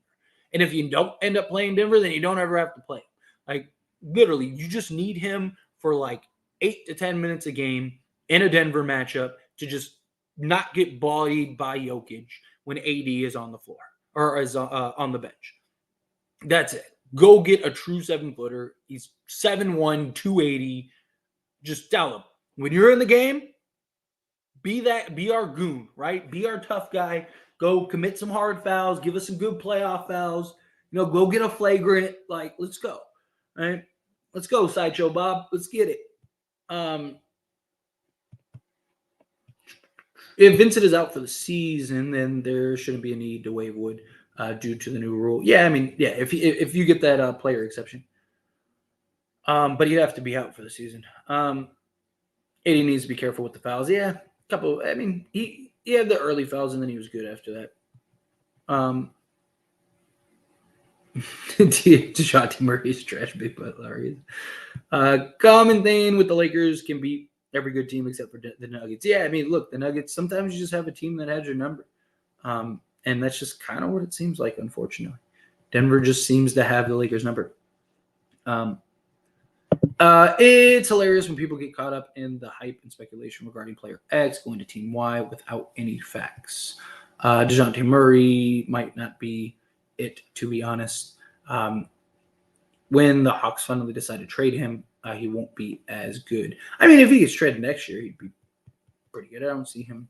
And if you don't end up playing Denver, then you don't ever have to play him. Like, literally, you just need him for like 8 to 10 minutes a game in a Denver matchup to just not get bodied by Jokic when AD is on the floor or is on the bench. That's it. Go get a true 7-footer. He's 7'1", 280. Just tell him, when you're in the game, be our goon, right? Be our tough guy. Go commit some hard fouls. Give us some good playoff fouls. Go get a flagrant. Like, let's go. All right? Let's go, Sideshow Bob. Let's get it. If Vincent is out for the season, then there shouldn't be a need to waive Wood due to the new rule. Yeah, I mean, yeah, if you get that player exception. But he'd have to be out for the season. AD needs to be careful with the fouls. Yeah, couple. I mean, he had the early fouls, and then he was good after that. DeJounte Murray's trash big butt Larry. Common thing with the Lakers can beat every good team except for the Nuggets. Yeah, I mean, look, the Nuggets, sometimes you just have a team that has your number. And that's just kind of what it seems like, unfortunately. Denver just seems to have the Lakers number. It's hilarious when people get caught up in the hype and speculation regarding player X going to team Y without any facts. DeJounte Murray might not be it, to be honest. When the Hawks finally decide to trade him, he won't be as good. I mean, if he gets traded next year, he'd be pretty good. I don't see him.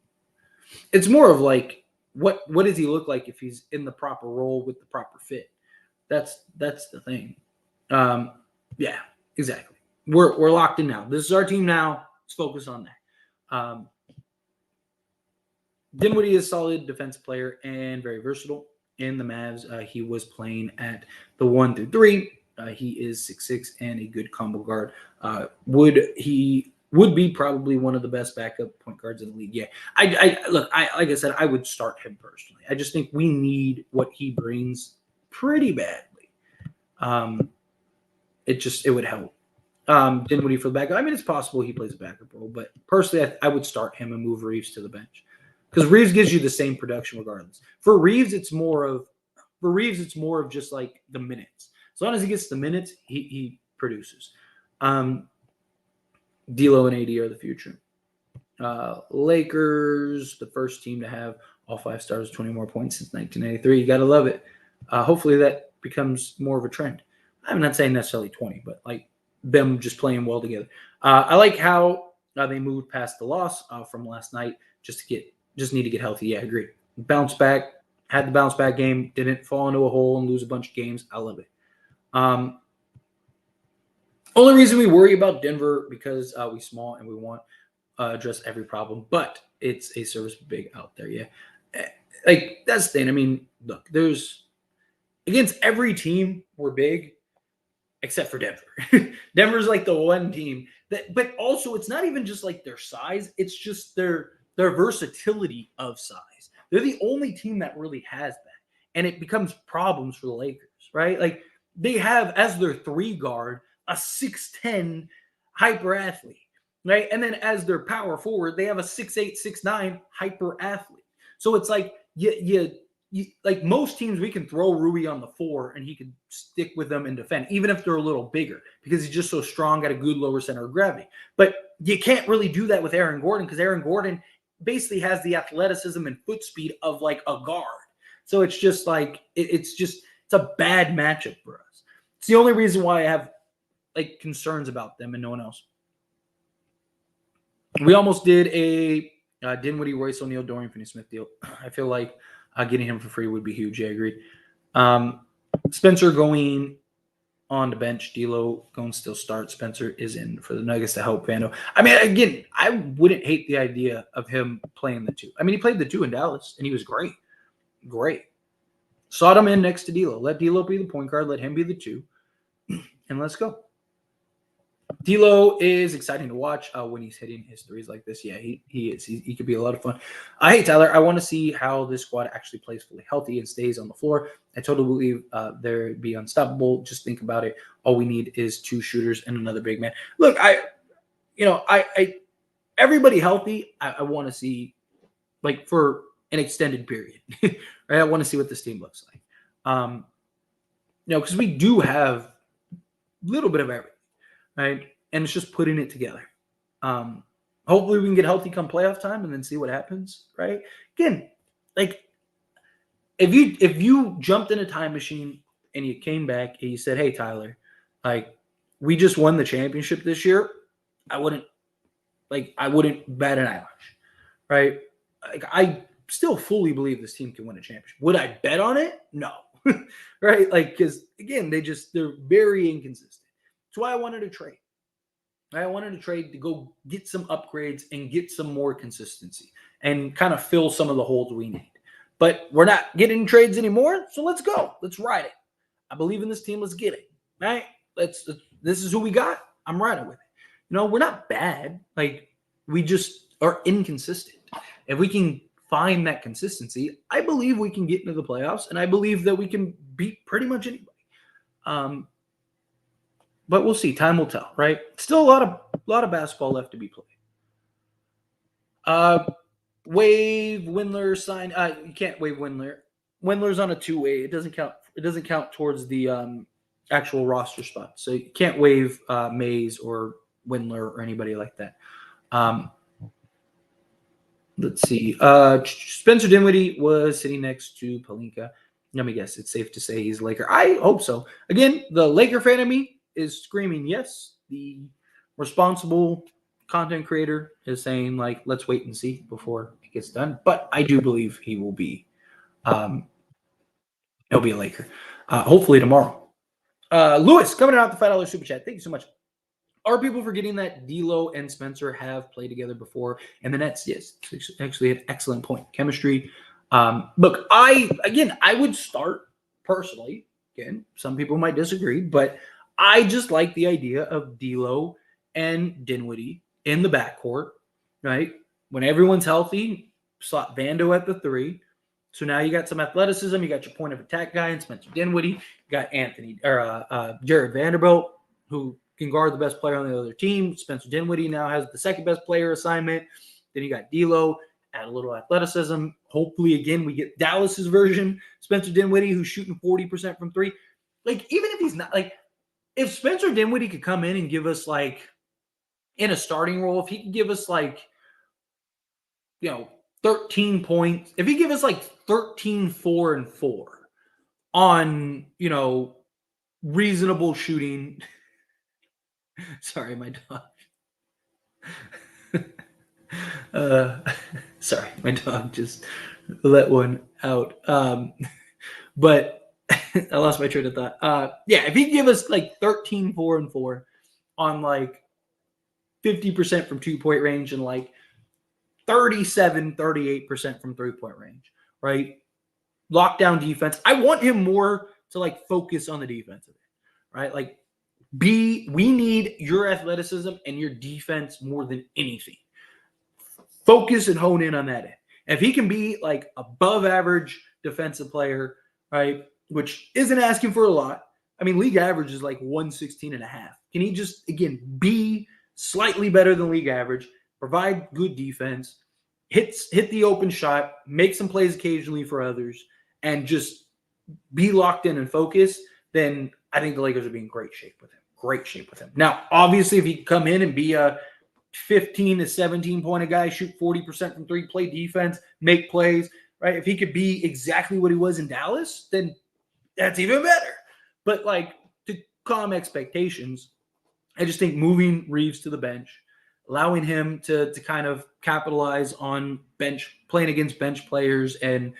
It's more of like, what does he look like if he's in the proper role with the proper fit? That's the thing. Yeah, exactly. We're locked in now. This is our team now. Let's focus on that. Dinwiddie is a solid defensive player and very versatile. In the Mavs, he was playing at the 1 through 3. He is 6'6" and a good combo guard. He would be probably one of the best backup point guards in the league. Yeah, like I said, I would start him personally. I just think we need what he brings pretty badly. It would help. Dinwiddie for the backup. I mean, it's possible he plays a backup role, but personally, I would start him and move Reeves to the bench, because Reeves gives you the same production regardless. For Reeves, it's more of just like the minutes. As long as he gets the minutes, he produces. DLo and AD are the future. Lakers, the first team to have all 5 stars, 20 more points since 1993. You got to love it. Hopefully that becomes more of a trend. I'm not saying necessarily 20, but like them just playing well together. I like how they moved past the loss from last night just need to get healthy. Yeah, I agree. Bounce back, had the bounce back game, didn't fall into a hole and lose a bunch of games. I love it. Only reason we worry about Denver because we small and we want address every problem, but it's a service big out there. Yeah. Like, that's the thing. I mean, look, there's against every team, we're big except for Denver. Denver's like the one team that, but also it's not even just like their size, it's just their versatility of size. They're the only team that really has that. And it becomes problems for the Lakers, right? Like, they have as their 3 guard a 6'10" hyper athlete, right? And then as their power forward, they have a 6'8", 6'9" hyper athlete. So it's like you like most teams, we can throw Rui on the 4 and he can stick with them and defend, even if they're a little bigger, because he's just so strong, got a good lower center of gravity. But you can't really do that with Aaron Gordon, because Aaron Gordon basically has the athleticism and foot speed of like a guard. So it's just like it's a bad matchup for us. It's the only reason why I have like concerns about them and no one else. We almost did a Dinwiddie, Royce O'Neal, Dorian Finney-Smith deal. I feel like getting him for free would be huge. I agree. Spencer going on the bench. DLo going to still start. Spencer is in for the Nuggets to help Vando. I mean, again, I wouldn't hate the idea of him playing the 2. I mean, he played the 2 in Dallas, and he was great. Great. Slot him in next to DLo. Let DLo be the point guard. Let him be the 2. And let's go. DLo is exciting to watch when he's hitting his threes like this. Yeah, he is. He could be a lot of fun. Hey, Tyler, I want to see how this squad actually plays fully healthy and stays on the floor. I totally believe they'll be unstoppable. Just think about it. All we need is 2 shooters and another big man. Look, everybody healthy, I want to see, like, for an extended period. Right? I want to see what this team looks like. Because we do have a little bit of everything. Right. And it's just putting it together. Hopefully we can get healthy come playoff time and then see what happens. Right. Again, like, if you jumped in a time machine and you came back and you said, hey, Tyler, like, we just won the championship this year, I wouldn't bat an eyelash. Right. Like, I still fully believe this team can win a championship. Would I bet on it? No. Right. Like, because again, they're very inconsistent. That's why I wanted to trade. I wanted to trade to go get some upgrades and get some more consistency and kind of fill some of the holes we need. But we're not getting trades anymore, so let's go. Let's ride it. I believe in this team. Let's get it. Right? This is who we got. I'm riding with it. We're not bad. Like, we just are inconsistent. If we can find that consistency, I believe we can get into the playoffs, and I believe that we can beat pretty much anybody. But we'll see. Time will tell, right? Still a lot of basketball left to be played. Wave Windler sign. You can't waive Windler. Windler's on a 2-way. It doesn't count. It doesn't count towards the actual roster spot. So you can't waive Mays or Windler or anybody like that. Let's see. Spencer Dinwiddie was sitting next to Pelinka. Let me guess. It's safe to say he's a Laker. I hope so. Again, the Laker fan of me is screaming yes. The responsible content creator is saying, like, let's wait and see before it gets done. But I do believe he will be he'll be a Laker. Hopefully tomorrow. Lewis coming out the $5 super chat. Thank you so much. Are people forgetting that DLo and Spencer have played together before? And the Nets, yes, actually an excellent point. Chemistry. Look, I would start personally. Again, some people might disagree, but I just like the idea of DLo and Dinwiddie in the backcourt, right? When everyone's healthy, slot Vando at the 3. So now you got some athleticism. You got your point of attack guy and Spencer Dinwiddie. You got Jared Vanderbilt, who can guard the best player on the other team. Spencer Dinwiddie now has the second best player assignment. Then you got DLo, add a little athleticism. Hopefully, again, we get Dallas's version. Spencer Dinwiddie, who's shooting 40% from 3. Like, even if he's not, like, if Spencer Dinwiddie could come in and give us, like, in a starting role, if he could give us, like, 13 points, if he give us, like, 13, 4, and 4 on, reasonable shooting. Sorry, my dog. Sorry, my dog just let one out. But I lost my train of thought. If he give us like 13, 4, and 4 on like 50% from 2-point range and like 38% from 3-point range, right? Lockdown defense. I want him more to like focus on the defensive end, right? Like we need your athleticism and your defense more than anything. Focus and hone in on that end. If he can be like above average defensive player, right, which isn't asking for a lot. I mean, league average is like 116.5. Can he just, again, be slightly better than league average, provide good defense, hit the open shot, make some plays occasionally for others, and just be locked in and focused, then I think the Lakers would be in great shape with him. Great shape with him. Now, obviously, if he could come in and be a 15 to 17 point a guy, shoot 40% from three, play defense, make plays, right? If he could be exactly what he was in Dallas, then that's even better. But like to calm expectations, I just think moving Reeves to the bench, allowing him to kind of capitalize on playing against bench players and,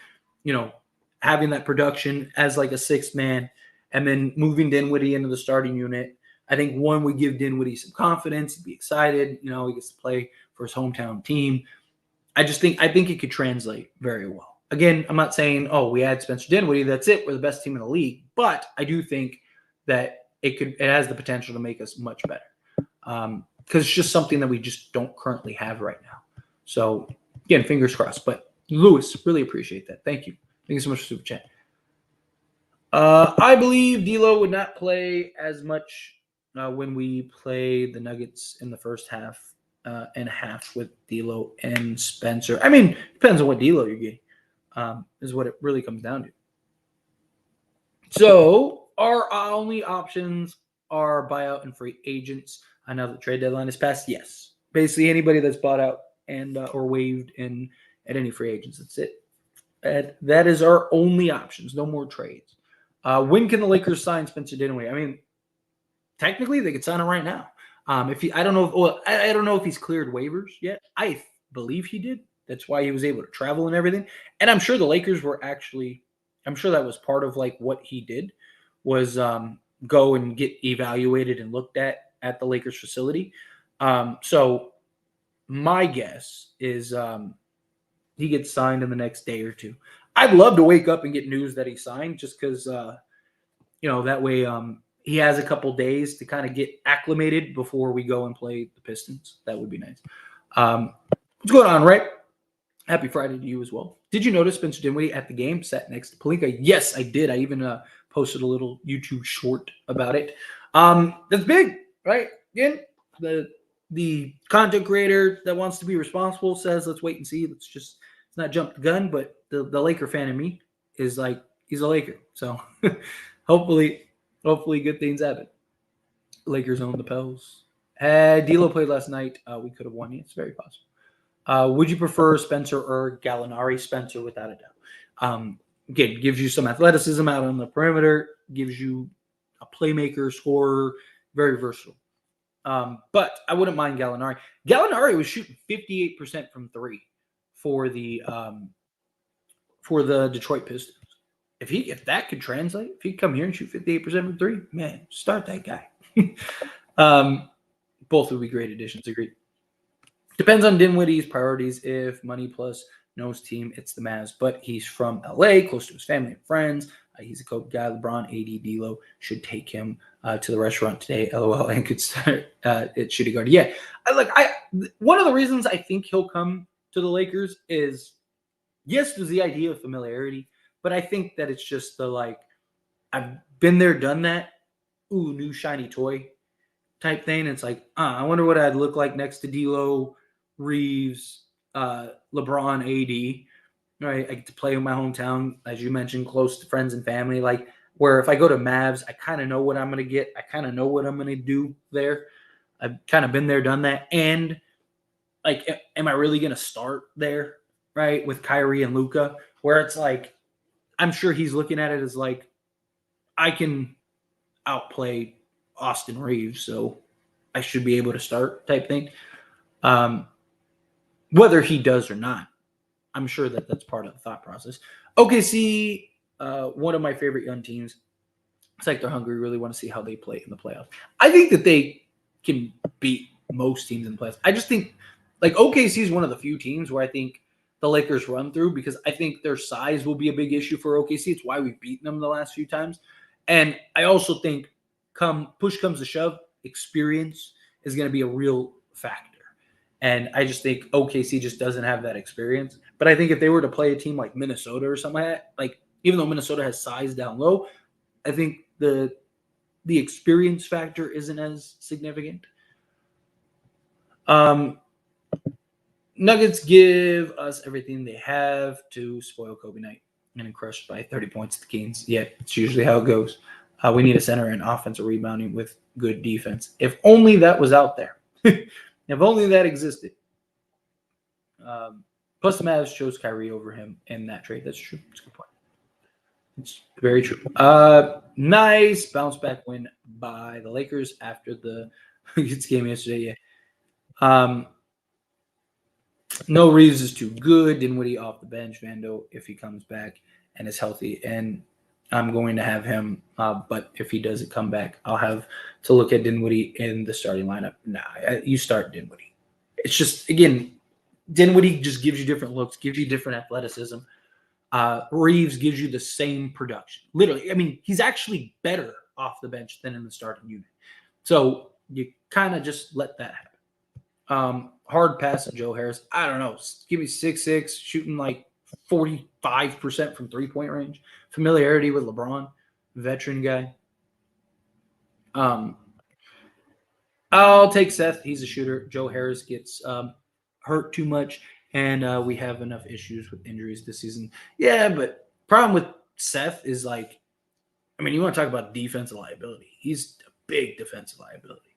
having that production as like a sixth man, and then moving Dinwiddie into the starting unit. I think one would give Dinwiddie some confidence, he'd be excited, he gets to play for his hometown team. I think it could translate very well. Again, I'm not saying, we add Spencer Dinwiddie, that's it, we're the best team in the league. But I do think that it has the potential to make us much better. Because it's just something that we just don't currently have right now. So again, fingers crossed. But Lewis, really appreciate that. Thank you. Thank you so much for super chat. I believe DLo would not play as much when we play the Nuggets in the first half and half with DLo and Spencer. I mean, depends on what DLo you're getting, is what it really comes down to. So our only options are buyout and free agents. I know the trade deadline is passed. Yes, basically anybody that's bought out and or waived at any free agents. That's it. That is our only options. No more trades. When can the Lakers sign Spencer Dinwiddie? I mean, technically they could sign him right now. I don't know if he's cleared waivers yet. I believe he did. That's why he was able to travel and everything. And I'm sure the Lakers were actually. I'm sure that was part of like what he did was go and get evaluated and looked at the Lakers facility. So my guess is he gets signed in the next day or two. I'd love to wake up and get news that he signed just because, that way he has a couple days to kind of get acclimated before we go and play the Pistons. That would be nice. What's going on, right? Happy Friday to you as well. Did you notice Spencer Dinwiddie at the game sat next to Pelinka? Yes, I did. I even posted a little YouTube short about it. That's big, right? Again, the content creator that wants to be responsible says, let's wait and see. Let's not jump the gun. But the Laker fan in me is like, he's a Laker. So hopefully good things happen. Lakers own the Pels. Had DLo played last night, we could have won. It's very possible. Would you prefer Spencer or Gallinari? Spencer, without a doubt. Again, gives you some athleticism out on the perimeter, gives you a playmaker, scorer, very versatile. But I wouldn't mind Gallinari. Gallinari was shooting 58% from three for the Detroit Pistons. If that could translate, if he'd come here and shoot 58% from three, man, start that guy. Both would be great additions. Agreed. Depends on Dinwiddie's priorities. If money plus knows team, it's the Mavs. But he's from LA, close to his family and friends. He's a Kobe guy. LeBron, AD, DLo should take him to the restaurant today. LOL, and could start at shooting guard. Yeah, one of the reasons I think he'll come to the Lakers is, yes, there's the idea of familiarity, but I think that it's just the I've been there, done that. Ooh, new shiny toy type thing. It's like, I wonder what I'd look like next to DLo, Reeves, LeBron, AD. Right, I get to play in my hometown, as you mentioned, close to friends and family. Where if I go to Mavs, I kind of know what I'm going to get. I kind of know what I'm going to do there. I've kind of been there, done that. And am I really going to start there, right, with Kyrie and Luka? Where it's I'm sure he's looking at it as I can outplay Austin Reeves, so I should be able to start type thing. Whether he does or not, I'm sure that's part of the thought process. OKC, one of my favorite young teams. It's they're hungry. Really want to see how they play in the playoffs. I think that they can beat most teams in the playoffs. I just think like OKC is one of the few teams where I think the Lakers run through because I think their size will be a big issue for OKC. It's why we've beaten them the last few times. And I also think push comes to shove, experience is going to be a real factor. And I just think OKC just doesn't have that experience. But I think if they were to play a team like Minnesota or something like that, like even though Minnesota has size down low, I think the experience factor isn't as significant. Nuggets give us everything they have to spoil Kobe night and crushed by 30 points at the Kings. Yeah, it's usually how it goes. We need a center and offensive rebounding with good defense. If only that was out there. If only that existed. Plus, the Mavs chose Kyrie over him in that trade. That's true. That's a good point. It's very true. Nice bounce back win by the Lakers after the game yesterday. Yeah. No Reeves is too good. Dinwiddie off the bench. Vando, if he comes back and is healthy, and I'm going to have him. But if he doesn't come back, I'll have to look at Dinwiddie in the starting lineup. Nah, you start Dinwiddie. It's just, again, Dinwiddie just gives you different looks, gives you different athleticism. Reeves gives you the same production. Literally, I mean, he's actually better off the bench than in the starting unit. So you kind of just let that happen. Hard pass to Joe Harris. I don't know. Give me 6'6", shooting like 45% from three-point range. Familiarity with LeBron, veteran guy. I'll take Seth. He's a shooter. Joe Harris gets hurt too much, and we have enough issues with injuries this season. Yeah, but problem with Seth is like, I mean, you want to talk about defensive liability. He's a big defensive liability.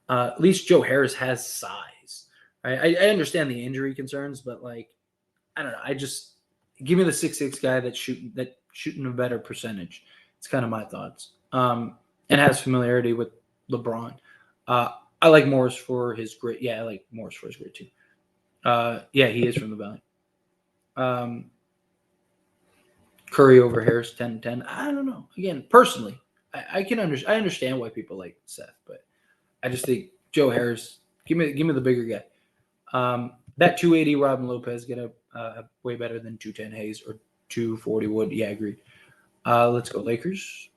At least Joe Harris has size. Right? I understand the injury concerns, but like, I don't know. I just give me the 6'6" guy that's shooting a better percentage. It's kind of my thoughts. And has familiarity with LeBron. I like Morris for his grit. Yeah, I like Morris for his grit too. Yeah, he is from the Valley. Curry over Harris, 10-10. I don't know. Again, personally, I understand why people like Seth, but I just think Joe Harris. Give me the bigger guy. That 280 Robin Lopez get a way better than 210 Hayes or 240 Wood. Yeah, agreed. Let's go Lakers.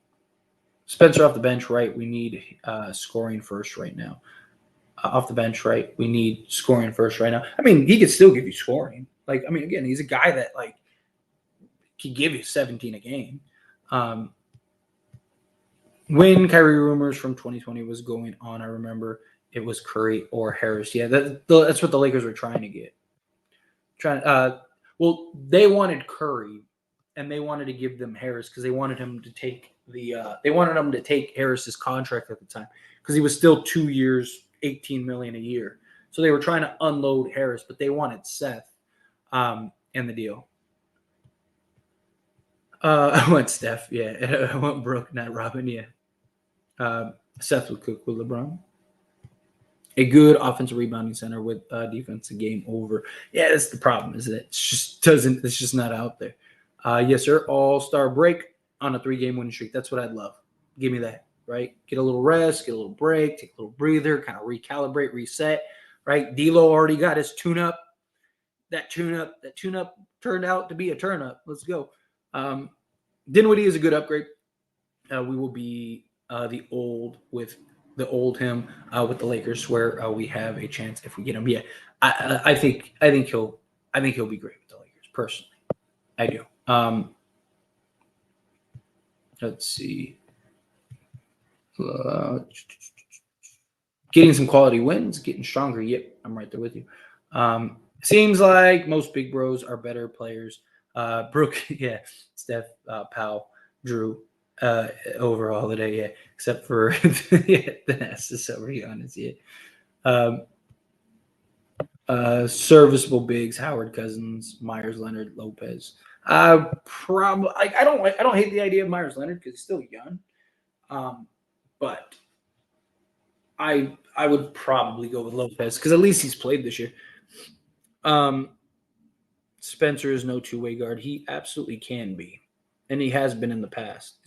Spencer off the bench, right? We need scoring first right now. Off the bench, right? We need scoring first right now. I mean, he could still give you scoring. Like, I mean, again, he's a guy that like can give you 17 a game. When Kyrie rumors from 2020 was going on, I remember it was Curry or Harris. Yeah, that's what the Lakers were trying to get. Well, they wanted Curry, and they wanted to give them Harris because they wanted him to take Harris's contract at the time because he was still 2 years, $18 million a year. So they were trying to unload Harris, but they wanted Seth in the deal. I want Steph, yeah. I want Brooke, not Robin, yeah. Seth would cook with LeBron. A good offensive rebounding center with defense, a game over. Yeah, that's the problem, is that it's just not out there. Yes, sir. All-star break on a 3-game winning streak. That's what I'd love. Give me that, right? Get a little rest, get a little break, take a little breather, kind of recalibrate, reset, right? DLo already got his tune-up. That tune-up turned out to be a turn-up. Let's go. Dinwiddie is a good upgrade. We will be the old him with the Lakers, where we have a chance if we get him. Yeah, I think he'll be great with the Lakers. Personally, I do. Let's see. Getting some quality wins, getting stronger. Yep, I'm right there with you. Seems like most big bros are better players. Brooke, yeah, Steph, Powell, Drew, over Holiday, yeah, except for the Nassus over Giannis, yeah. Serviceable bigs: Howard, Cousins, Myers, Leonard, Lopez. Probably I don't hate the idea of Myers Leonard because he's still young, but I would probably go with Lopez because at least he's played this year. Spencer is no two-way guard. He absolutely can be, and he has been in the past.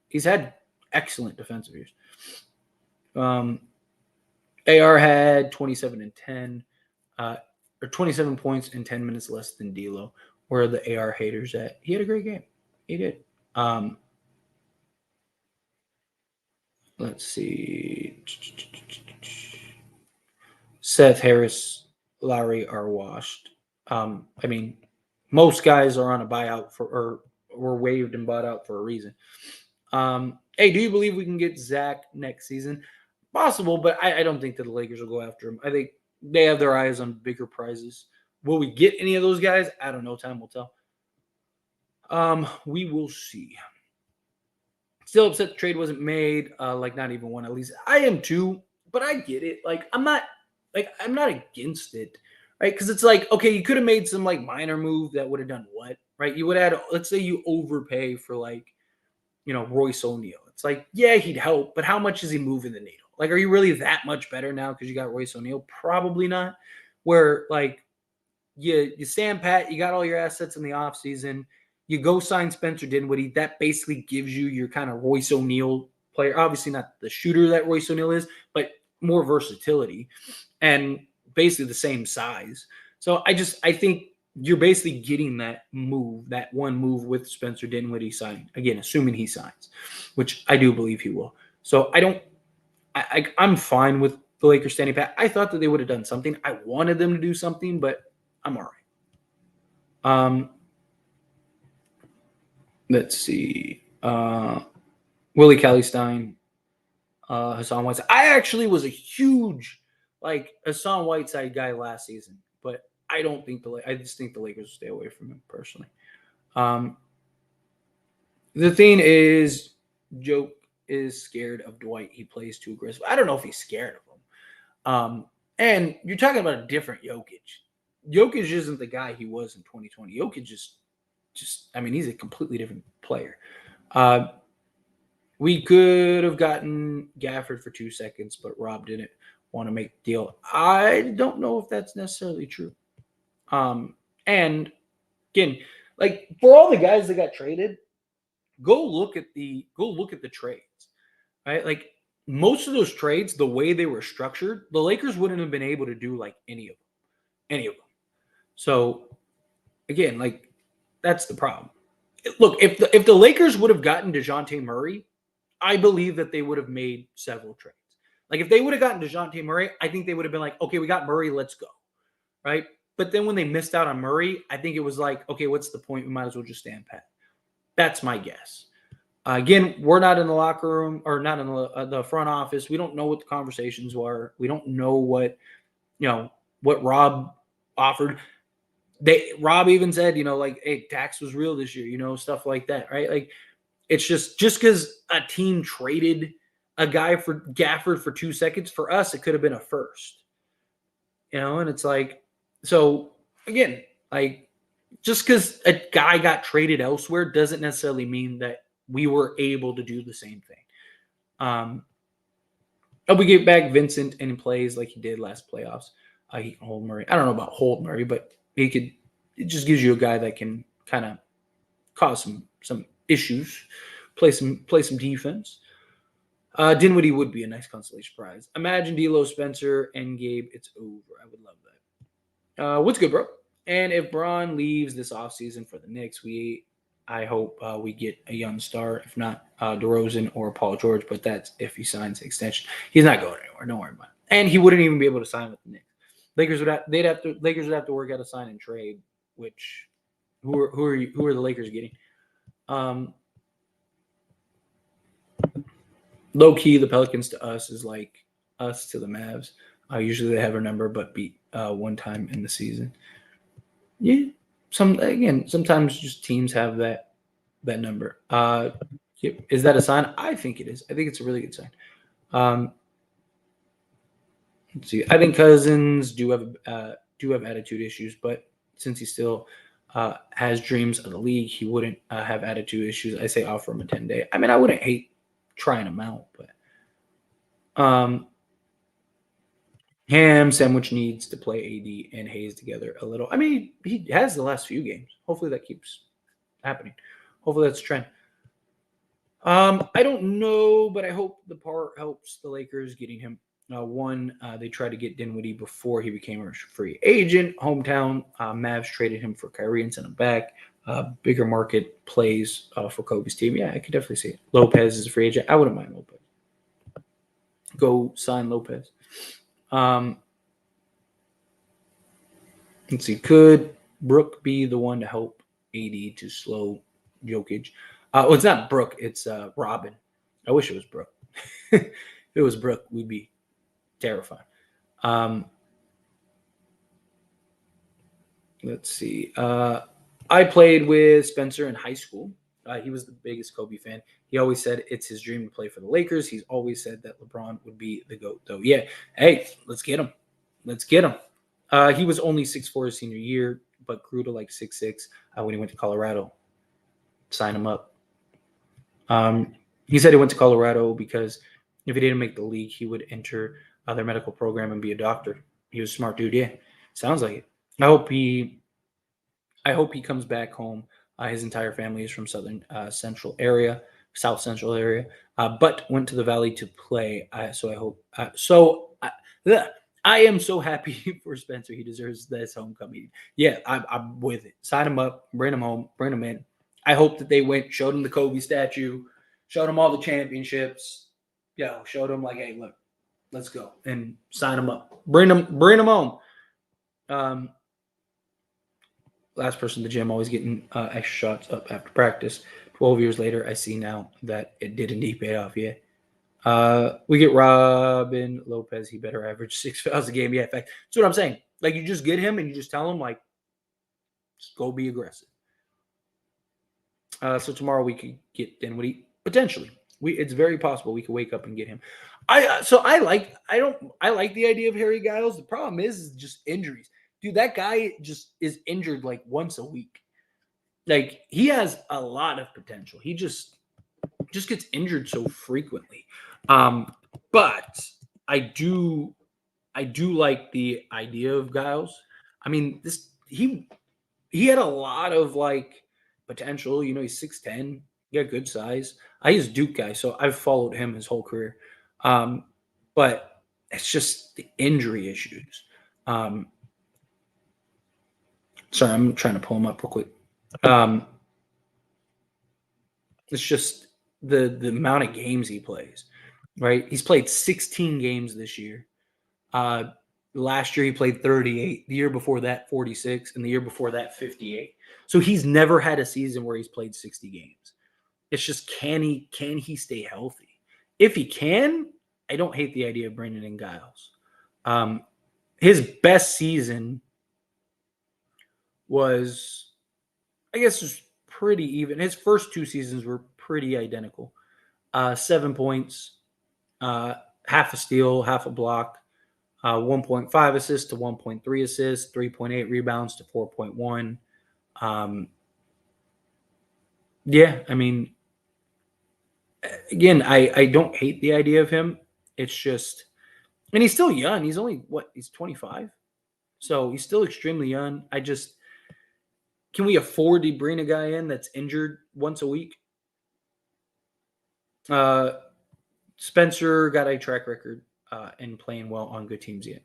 He's had excellent defensive years. AR had 27 and 10, or 27 points in 10 minutes less than DLo. Where are the AR haters at? He had a great game. He did. Let's see. Seth, Harris, Lowry are washed. I mean, most guys are on a buyout or were waived and bought out for a reason. Hey, do you believe we can get Zach next season? Possible, but I don't think that the Lakers will go after him. I think they have their eyes on bigger prizes. Will we get any of those guys? I don't know. Time will tell. We will see. Still upset the trade wasn't made. Like not even one. At least I am too. But I get it. I'm not against it, right? Because it's like, okay, you could have made some like minor move that would have done what, right? You would have, let's say you overpay for like, Royce O'Neal. It's like, yeah, he'd help, but how much is he moving the needle? Like, are you really that much better now because you got Royce O'Neal? Probably not. Where like you stand pat, you got all your assets in the offseason, you go sign Spencer Dinwiddie. That basically gives you your kind of Royce O'Neal player. Obviously not the shooter that Royce O'Neal is, but more versatility and basically the same size. So I think you're basically getting that one move with Spencer Dinwiddie signing. Again, assuming he signs, which I do believe he will. So I'm fine with the Lakers standing pat. I thought that they would have done something. I wanted them to do something, but I'm all right. Let's see. Willie Cauley-Stein, Hassan Whiteside. I actually was a huge Hassan Whiteside guy last season, but I just think the Lakers will stay away from him personally. The thing is, Joe is scared of Dwight. He plays too aggressive. I don't know if he's scared of him. And you're talking about a different Jokic. Jokic isn't the guy he was in 2020. Jokic just he's a completely different player. We could have gotten Gafford for 2 seconds, but Rob didn't want to make the deal. I don't know if that's necessarily true. And again, for all the guys that got traded, go look at the trades, right? Most of those trades, the way they were structured, the Lakers wouldn't have been able to do any of them. So again, that's the problem. Look, if the Lakers would have gotten DeJounte Murray, I believe that they would have made several trades. If they would have gotten DeJounte Murray, I think they would have been like, okay, we got Murray, let's go, right? But then when they missed out on Murray, I think it was like, okay, what's the point? We might as well just stand pat. That's my guess. Again, we're not in the locker room or not in the front office. We don't know what the conversations were. We don't know what Rob offered. Rob even said, hey, tax was real this year, stuff like that, right? It's just because a team traded a guy for Gafford for 2 seconds, for us, it could have been a first, and it's so again, just because a guy got traded elsewhere doesn't necessarily mean that we were able to do the same thing. We get back Vincent and he plays like he did last playoffs. He can hold Murray. I don't know about hold Murray, but it just gives you a guy that can kind of cause some issues, play some defense. Dinwiddie would be a nice consolation prize. Imagine DLo, Spencer, and Gabe. It's over. I would love that. What's good, bro? And if Braun leaves this offseason for the Knicks, I hope we get a young star. If not, DeRozan or Paul George, but that's if he signs the extension. He's not going anywhere. Don't worry about it. And he wouldn't even be able to sign with the Knicks. Lakers would have to work out a sign and trade. Which who are the Lakers getting? Low key, the Pelicans to us is like us to the Mavs. Usually they have our number, but beat one time in the season. Yeah, sometimes just teams have that number. Is that a sign? I think it is. I think it's a really good sign. Let's see. I think Cousins do have attitude issues, but since he still has dreams of the league, he wouldn't have attitude issues. I say offer him a 10-day. I mean, I wouldn't hate trying him out, but Ham Sandwich needs to play AD and Hayes together a little. I mean, he has the last few games. Hopefully that keeps happening. Hopefully that's a trend. I don't know, but I hope the part helps the Lakers getting him. One, they tried to get Dinwiddie before he became a free agent. Hometown Mavs traded him for Kyrie and sent him back. Bigger market plays for Kobe's team. Yeah, I could definitely see it. Lopez is a free agent. I wouldn't mind Lopez. Go sign Lopez. Let's see. Could Brook be the one to help AD to slow Jokic? Well, it's not Brook. It's Robin. I wish it was Brook. If it was Brook, we'd be terrified. Let's see. I played with Spencer in high school. He was the biggest Kobe fan. He always said it's his dream to play for the Lakers. He's always said that LeBron would be the GOAT, though. Yeah. Hey, let's get him. Let's get him. He was only 6'4" his senior year, but grew to like 6'6" when he went to Colorado. Sign him up. He said he went to Colorado because if he didn't make the league, he would enter their medical program and be a doctor. He was a smart dude. Yeah, sounds like it. I hope he comes back home. His entire family is from South Central area, but went to the Valley to play. So I hope. I am so happy for Spencer. He deserves this homecoming. Yeah, I'm with it. Sign him up, bring him home, bring him in. I hope that they went, showed him the Kobe statue, showed him all the championships. Yeah, showed him like, hey, look, let's go and sign him up. Bring him home. Last person in the gym, always getting extra shots up after practice. 12 years later, I see now that it did indeed pay off. Yeah. We get Robin Lopez. He better average 6 fouls a game. Yeah, in fact, that's what I'm saying. Like, you just get him and you just tell him, like, just go be aggressive. So tomorrow we could get Dinwiddie potentially. It's very possible we could wake up and get him. I like the idea of Harry Giles. The problem is just injuries. Dude, that guy just is injured like once a week. Like, he has a lot of potential. He just gets injured so frequently. But I do like the idea of Giles. I mean, he had a lot of like potential. You know, he's 6'10", he got good size. He's a Duke guy, so I've followed him his whole career. But it's just the injury issues. Sorry, I'm trying to pull him up real quick. It's just the amount of games he plays, right? He's played 16 games this year. Last year he played 38. The year before that, 46. And the year before that, 58. So he's never had a season where he's played 60 games. It's just, can he stay healthy? If he can, I don't hate the idea of bringing in Giles. His best season was, I guess, just pretty even. His first 2 seasons were pretty identical. 7 points, half a steal, half a block, 1.5 assists to 1.3 assists, 3.8 rebounds to 4.1. Yeah, I mean, again, I don't hate the idea of him. It's just, and he's still young. He's only, he's 25. So he's still extremely young. Can we afford to bring a guy in that's injured once a week? Spencer got a track record in playing well on good teams yet.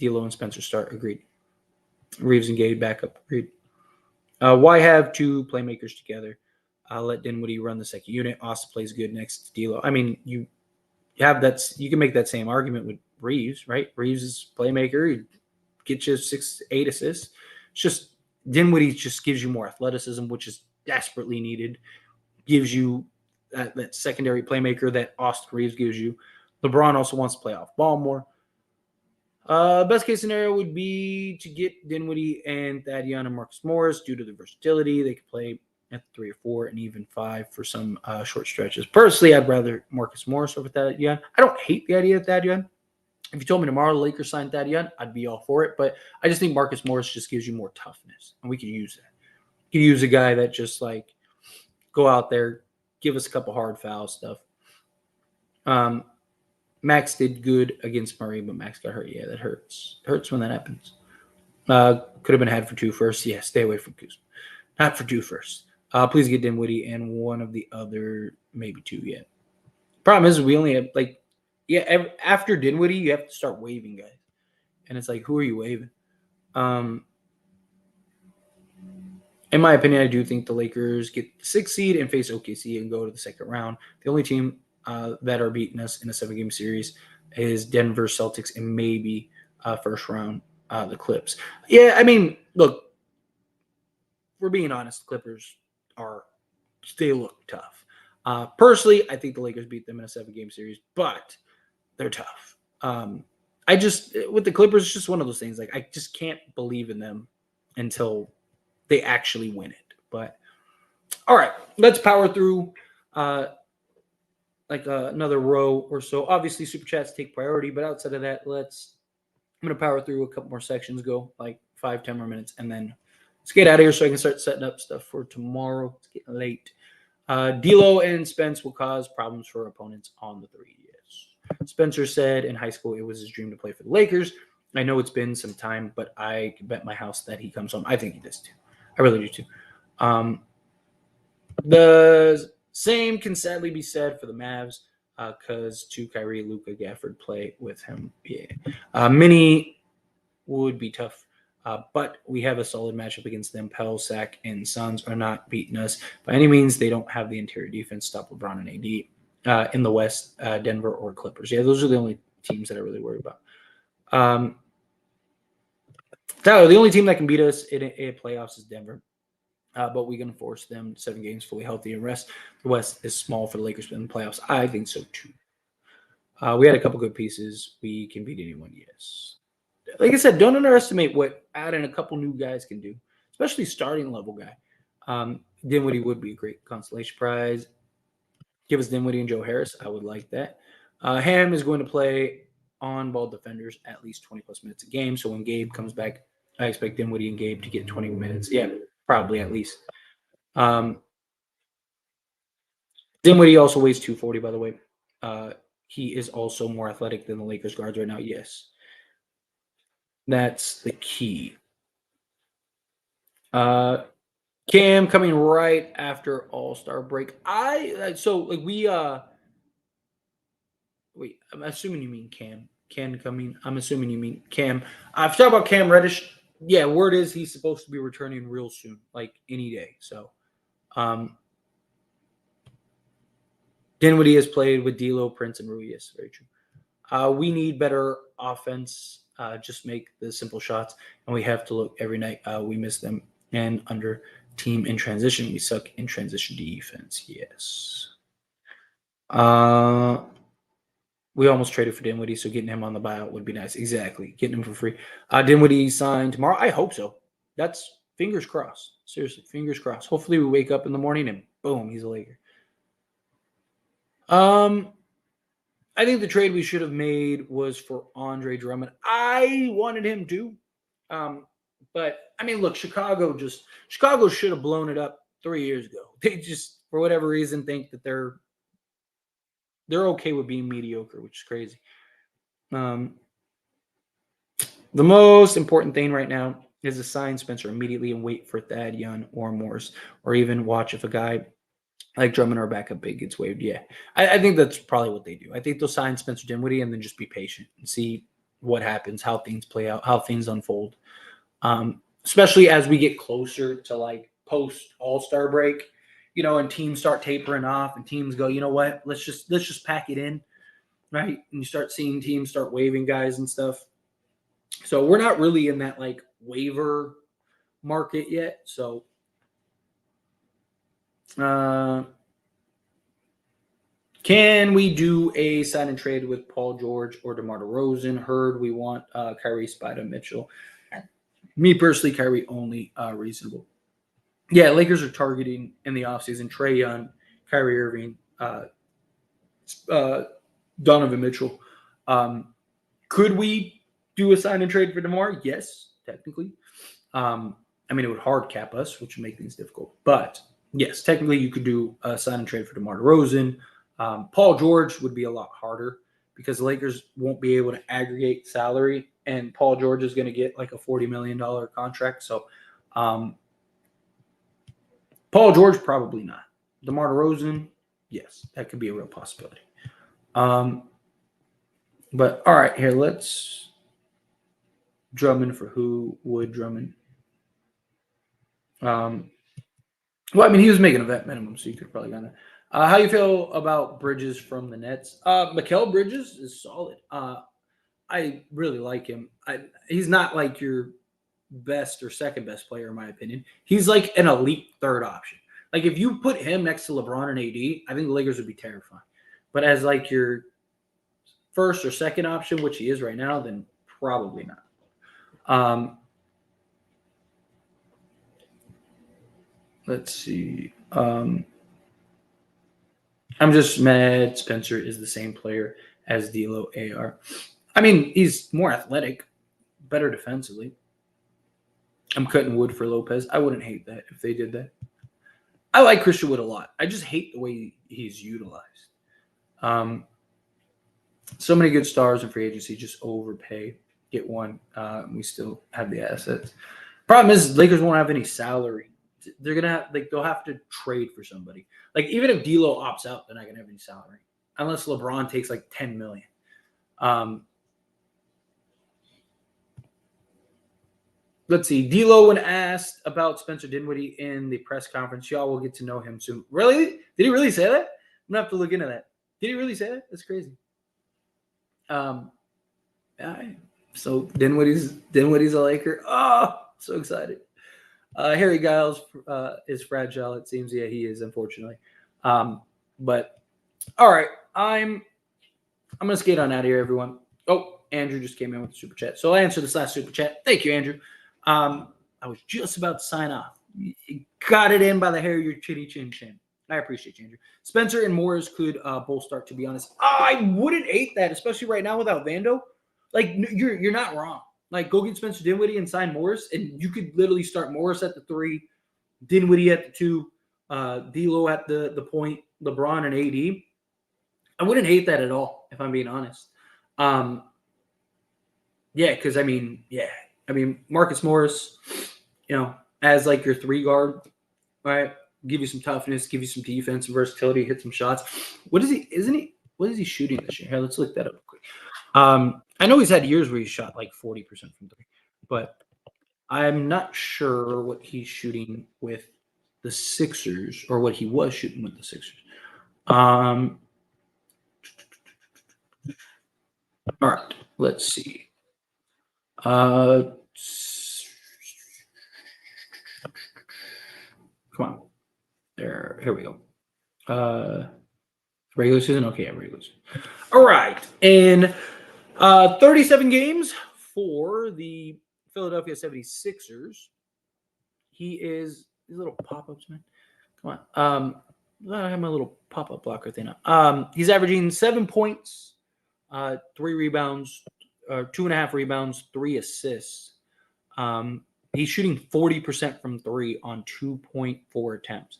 DLo and Spencer start, agreed. Reeves and Gade backup, agreed. Why have 2 playmakers together? Let Dinwiddie run the second unit. Austin plays good next to DLo. I mean, you can make that same argument with Reeves, right? Reeves is playmaker. He gets you 6-8 assists. It's just Dinwiddie just gives you more athleticism, which is desperately needed. Gives you that secondary playmaker that Austin Reeves gives you. LeBron also wants to play off ball more. Best case scenario would be to get Dinwiddie and Thad Young and Marcus Morris due to the versatility. They could play at 3 or 4 and even 5 for some short stretches. Personally, I'd rather Marcus Morris over Thad Young. I don't hate the idea of Thad Young. If you told me tomorrow the Lakers signed Thad Young, I'd be all for it. But I just think Marcus Morris just gives you more toughness, and we can use that. You can use a guy that just like go out there, give us a couple hard foul stuff. Max did good against Murray, but Max got hurt. Yeah, that hurts. It hurts when that happens. Could have been had for 2 firsts. Yeah, stay away from Kuzma. Not for 2 firsts. Please get Dinwiddie and one of the other, maybe 2 yet. Problem is we only have, like, after Dinwiddie, you have to start waiving guys. And it's like, who are you waiving? In my opinion, I do think the Lakers get the 6th seed and face OKC and go to the second round. The only team that are beating us in a 7-game series is Denver Celtics and maybe first round the Clips. Yeah, I mean, look, we're being honest. The Clippers they look tough. Personally, I think the Lakers beat them in a 7-game series, but they're tough. With the Clippers, it's just one of those things. Like, I just can't believe in them until they actually win it. But all right, let's power through another row or so. Obviously, super chats take priority, but outside of that, I'm gonna power through a couple more sections, go like 5-10 more minutes, and then let's get out of here so I can start setting up stuff for tomorrow. It's getting late. DLo and Spence will cause problems for opponents on the 3. Yes. Spencer said in high school it was his dream to play for the Lakers. I know it's been some time, but I can bet my house that he comes home. I think he does too. I really do too. The same can sadly be said for the Mavs because Kyrie, Luka, Gafford play with him. Yeah. Mini would be tough. But we have a solid matchup against them. Pell, Sac, and Suns are not beating us by any means. They don't have the interior defense to stop LeBron and AD. In the West, Denver or Clippers. Yeah, those are the only teams that I really worry about. The only team that can beat us in playoffs is Denver. But we can force them 7 games fully healthy and rest. The West is small for the Lakers in the playoffs. I think so too. We had a couple good pieces. We can beat anyone, yes. Like I said, don't underestimate what adding a couple new guys can do, especially starting level guy. Dinwiddie would be a great consolation prize. Give us Dinwiddie and Joe Harris. I would like that. Ham is going to play on-ball defenders at least 20-plus minutes a game. So when Gabe comes back, I expect Dinwiddie and Gabe to get 20 minutes. Yeah, probably at least. Dinwiddie also weighs 240, by the way. He is also more athletic than the Lakers guards right now. Yes. That's the key. Cam coming right after All-Star break. Wait, I'm assuming you mean Cam. Cam coming. I'm assuming you mean Cam. I've talked about Cam Reddish. Yeah, word is he's supposed to be returning real soon, like any day. So, Dinwiddie has played with DLo, Prince, and Rui. Yes, very true. We need better offense. Just make the simple shots, and we have to look every night. We miss them, and under team in transition, we suck in transition defense. Yes. We almost traded for Dinwiddie, so getting him on the buyout would be nice. Exactly, getting him for free. Dinwiddie signed tomorrow. I hope so. That's fingers crossed. Seriously, fingers crossed. Hopefully, we wake up in the morning and boom, he's a Laker. I think the trade we should have made was for Andre Drummond. I wanted him to. But I mean, look, Chicago should have blown it up 3 years ago. They just, for whatever reason, think that they're okay with being mediocre, which is crazy. The most important thing right now is to sign Spencer immediately and wait for Thad Young or Morris, or even watch if a guy like Drummond or backup big gets waived. Yeah, I think that's probably what they do. I think they'll sign Spencer Dinwiddie and then just be patient and see what happens, how things play out, how things unfold. Especially as we get closer to like post All-Star break, and teams start tapering off and teams go, you know what, let's just pack it in, right? And you start seeing teams start waiving guys and stuff. So we're not really in that like waiver market yet. So can we do a sign and trade with Paul George or DeMar DeRozan? Heard we want Kyrie, Spider, Mitchell. Me personally, Kyrie only reasonable. Yeah, Lakers are targeting in the offseason Trae Young, Kyrie Irving, Donovan Mitchell. Could we do a sign and trade for DeMar? Yes, technically. It would hard cap us, which would make things difficult. But yes, technically you could do a sign and trade for DeMar DeRozan. Paul George would be a lot harder because the Lakers won't be able to aggregate salary, and Paul George is going to get like a $40 million contract. So Paul George, probably not. DeMar DeRozan, yes, that could be a real possibility. But all right, here let's Drummond for who would Drummond. Well, I mean, he was making a vet minimum, so you could probably gotten it. How you feel about Bridges from the Nets? Mikal Bridges is solid. I really like him. He's not like your best or second best player, in my opinion. He's like an elite third option. Like if you put him next to LeBron and AD, I think the Lakers would be terrifying. But as like your first or second option, which he is right now, then probably not. Let's see. I'm just mad Spencer is the same player as DLo AR. I mean, he's more athletic, better defensively. I'm cutting wood for Lopez. I wouldn't hate that if they did that. I like Christian Wood a lot. I just hate the way he's utilized. So many good stars in free agency, just overpay, get one. We still have the assets. Problem is, Lakers won't have any salary. They're gonna have they'll have to trade for somebody. Like even if DLo opts out, they're not gonna have any salary unless LeBron takes like $10 million. Let's see. DLo, when asked about Spencer Dinwiddie in the press conference, y'all will get to know him soon. Really? Did he really say that? I'm gonna have to look into that. Did he really say that? That's crazy. So Dinwiddie's a Laker. Oh, so excited. Harry Giles is fragile. It seems. Yeah, he is, unfortunately. But all right, I'm gonna skate on out of here, everyone. Oh, Andrew just came in with the super chat, so I'll answer this last super chat. Thank you, Andrew. I was just about to sign off. You got it in by the hair of your chinny chin chin. I appreciate you, Andrew. Spencer and Morris could both start, to be honest. I wouldn't hate that, especially right now without Vando. Like, you're not wrong. Like, go get Spencer Dinwiddie and sign Morris, and you could literally start Morris at the 3, Dinwiddie at the 2, DLo at the point, LeBron and AD. I wouldn't hate that at all, if I'm being honest. Yeah, because, I mean, Marcus Morris, as like your 3 guard, right? Give you some toughness, give you some defense, versatility, hit some shots. What is he shooting this year? Here, let's look that up quick. I know he's had years where he shot like 40% from 3, but I'm not sure what he's shooting with the Sixers or what he was shooting with the Sixers. All right, let's see. Come on. Here we go. Regular season? Okay, yeah, regular season. All right. In 37 games for the Philadelphia 76ers, he is these little pop-ups, man. Come on. I have my little pop-up blocker thing up. He's averaging 7 points, 3 rebounds, 2.5 rebounds, 3 assists. He's shooting 40% from 3 on 2.4 attempts.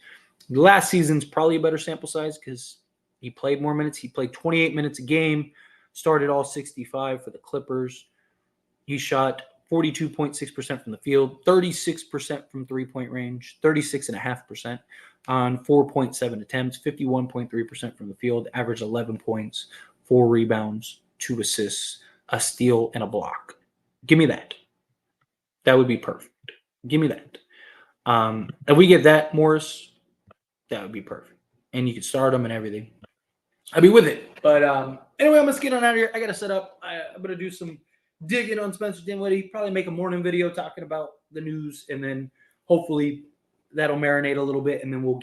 Last season's probably a better sample size because he played more minutes. He played 28 minutes a game, started all 65 for the Clippers. He shot 42.6% from the field, 36% from three-point range, 36.5% on 4.7 attempts, 51.3% from the field, averaged 11 points, 4 rebounds, 2 assists, a steal, and a block. Give me that. That would be perfect. Give me that. If we get that, Morris, that would be perfect. And you could start him and everything. I'd be with it. But anyway, I'm going to get on out of here. I got to set up. I'm going to do some digging on Spencer Dinwiddie. Probably make a morning video talking about the news. And then hopefully that'll marinate a little bit. And then we'll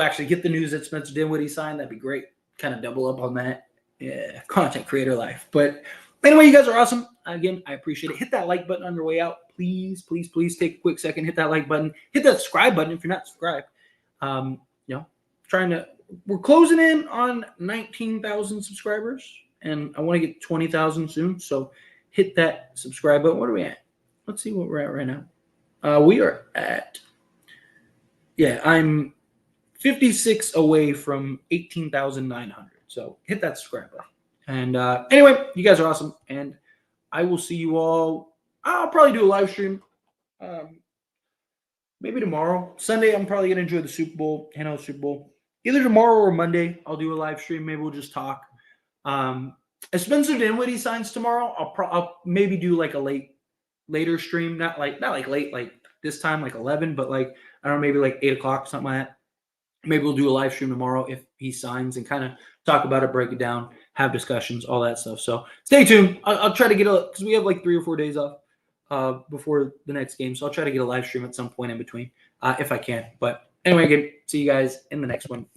actually get the news that Spencer Dinwiddie signed. That'd be great. Kind of double up on that. Yeah, content creator life. But anyway, you guys are awesome. Again, I appreciate it. Hit that like button on your way out. Please, please, please take a quick second. Hit that like button. Hit that subscribe button if you're not subscribed. We're closing in on 19,000 subscribers, and I want to get 20,000 soon. So hit that subscribe button. What are we at? Let's see what we're at right now. We are at, I'm 56 away from 18,900. So hit that subscribe button. And anyway, you guys are awesome. And I will see you all. I'll probably do a live stream. Maybe tomorrow. Sunday, I'm probably going to enjoy the Super Bowl, handle the Super Bowl. Either tomorrow or Monday, I'll do a live stream. Maybe we'll just talk. if Spencer Dinwiddie signs tomorrow, I'll maybe do like a later stream, not like late like this time, like 11, but like I don't know, maybe like 8 o'clock, something like that. Maybe we'll do a live stream tomorrow if he signs and kind of talk about it, break it down, have discussions, all that stuff. So stay tuned. I'll try to get because we have like 3 or 4 days off before the next game. So I'll try to get a live stream at some point in between if I can. But anyway, again, see you guys in the next one.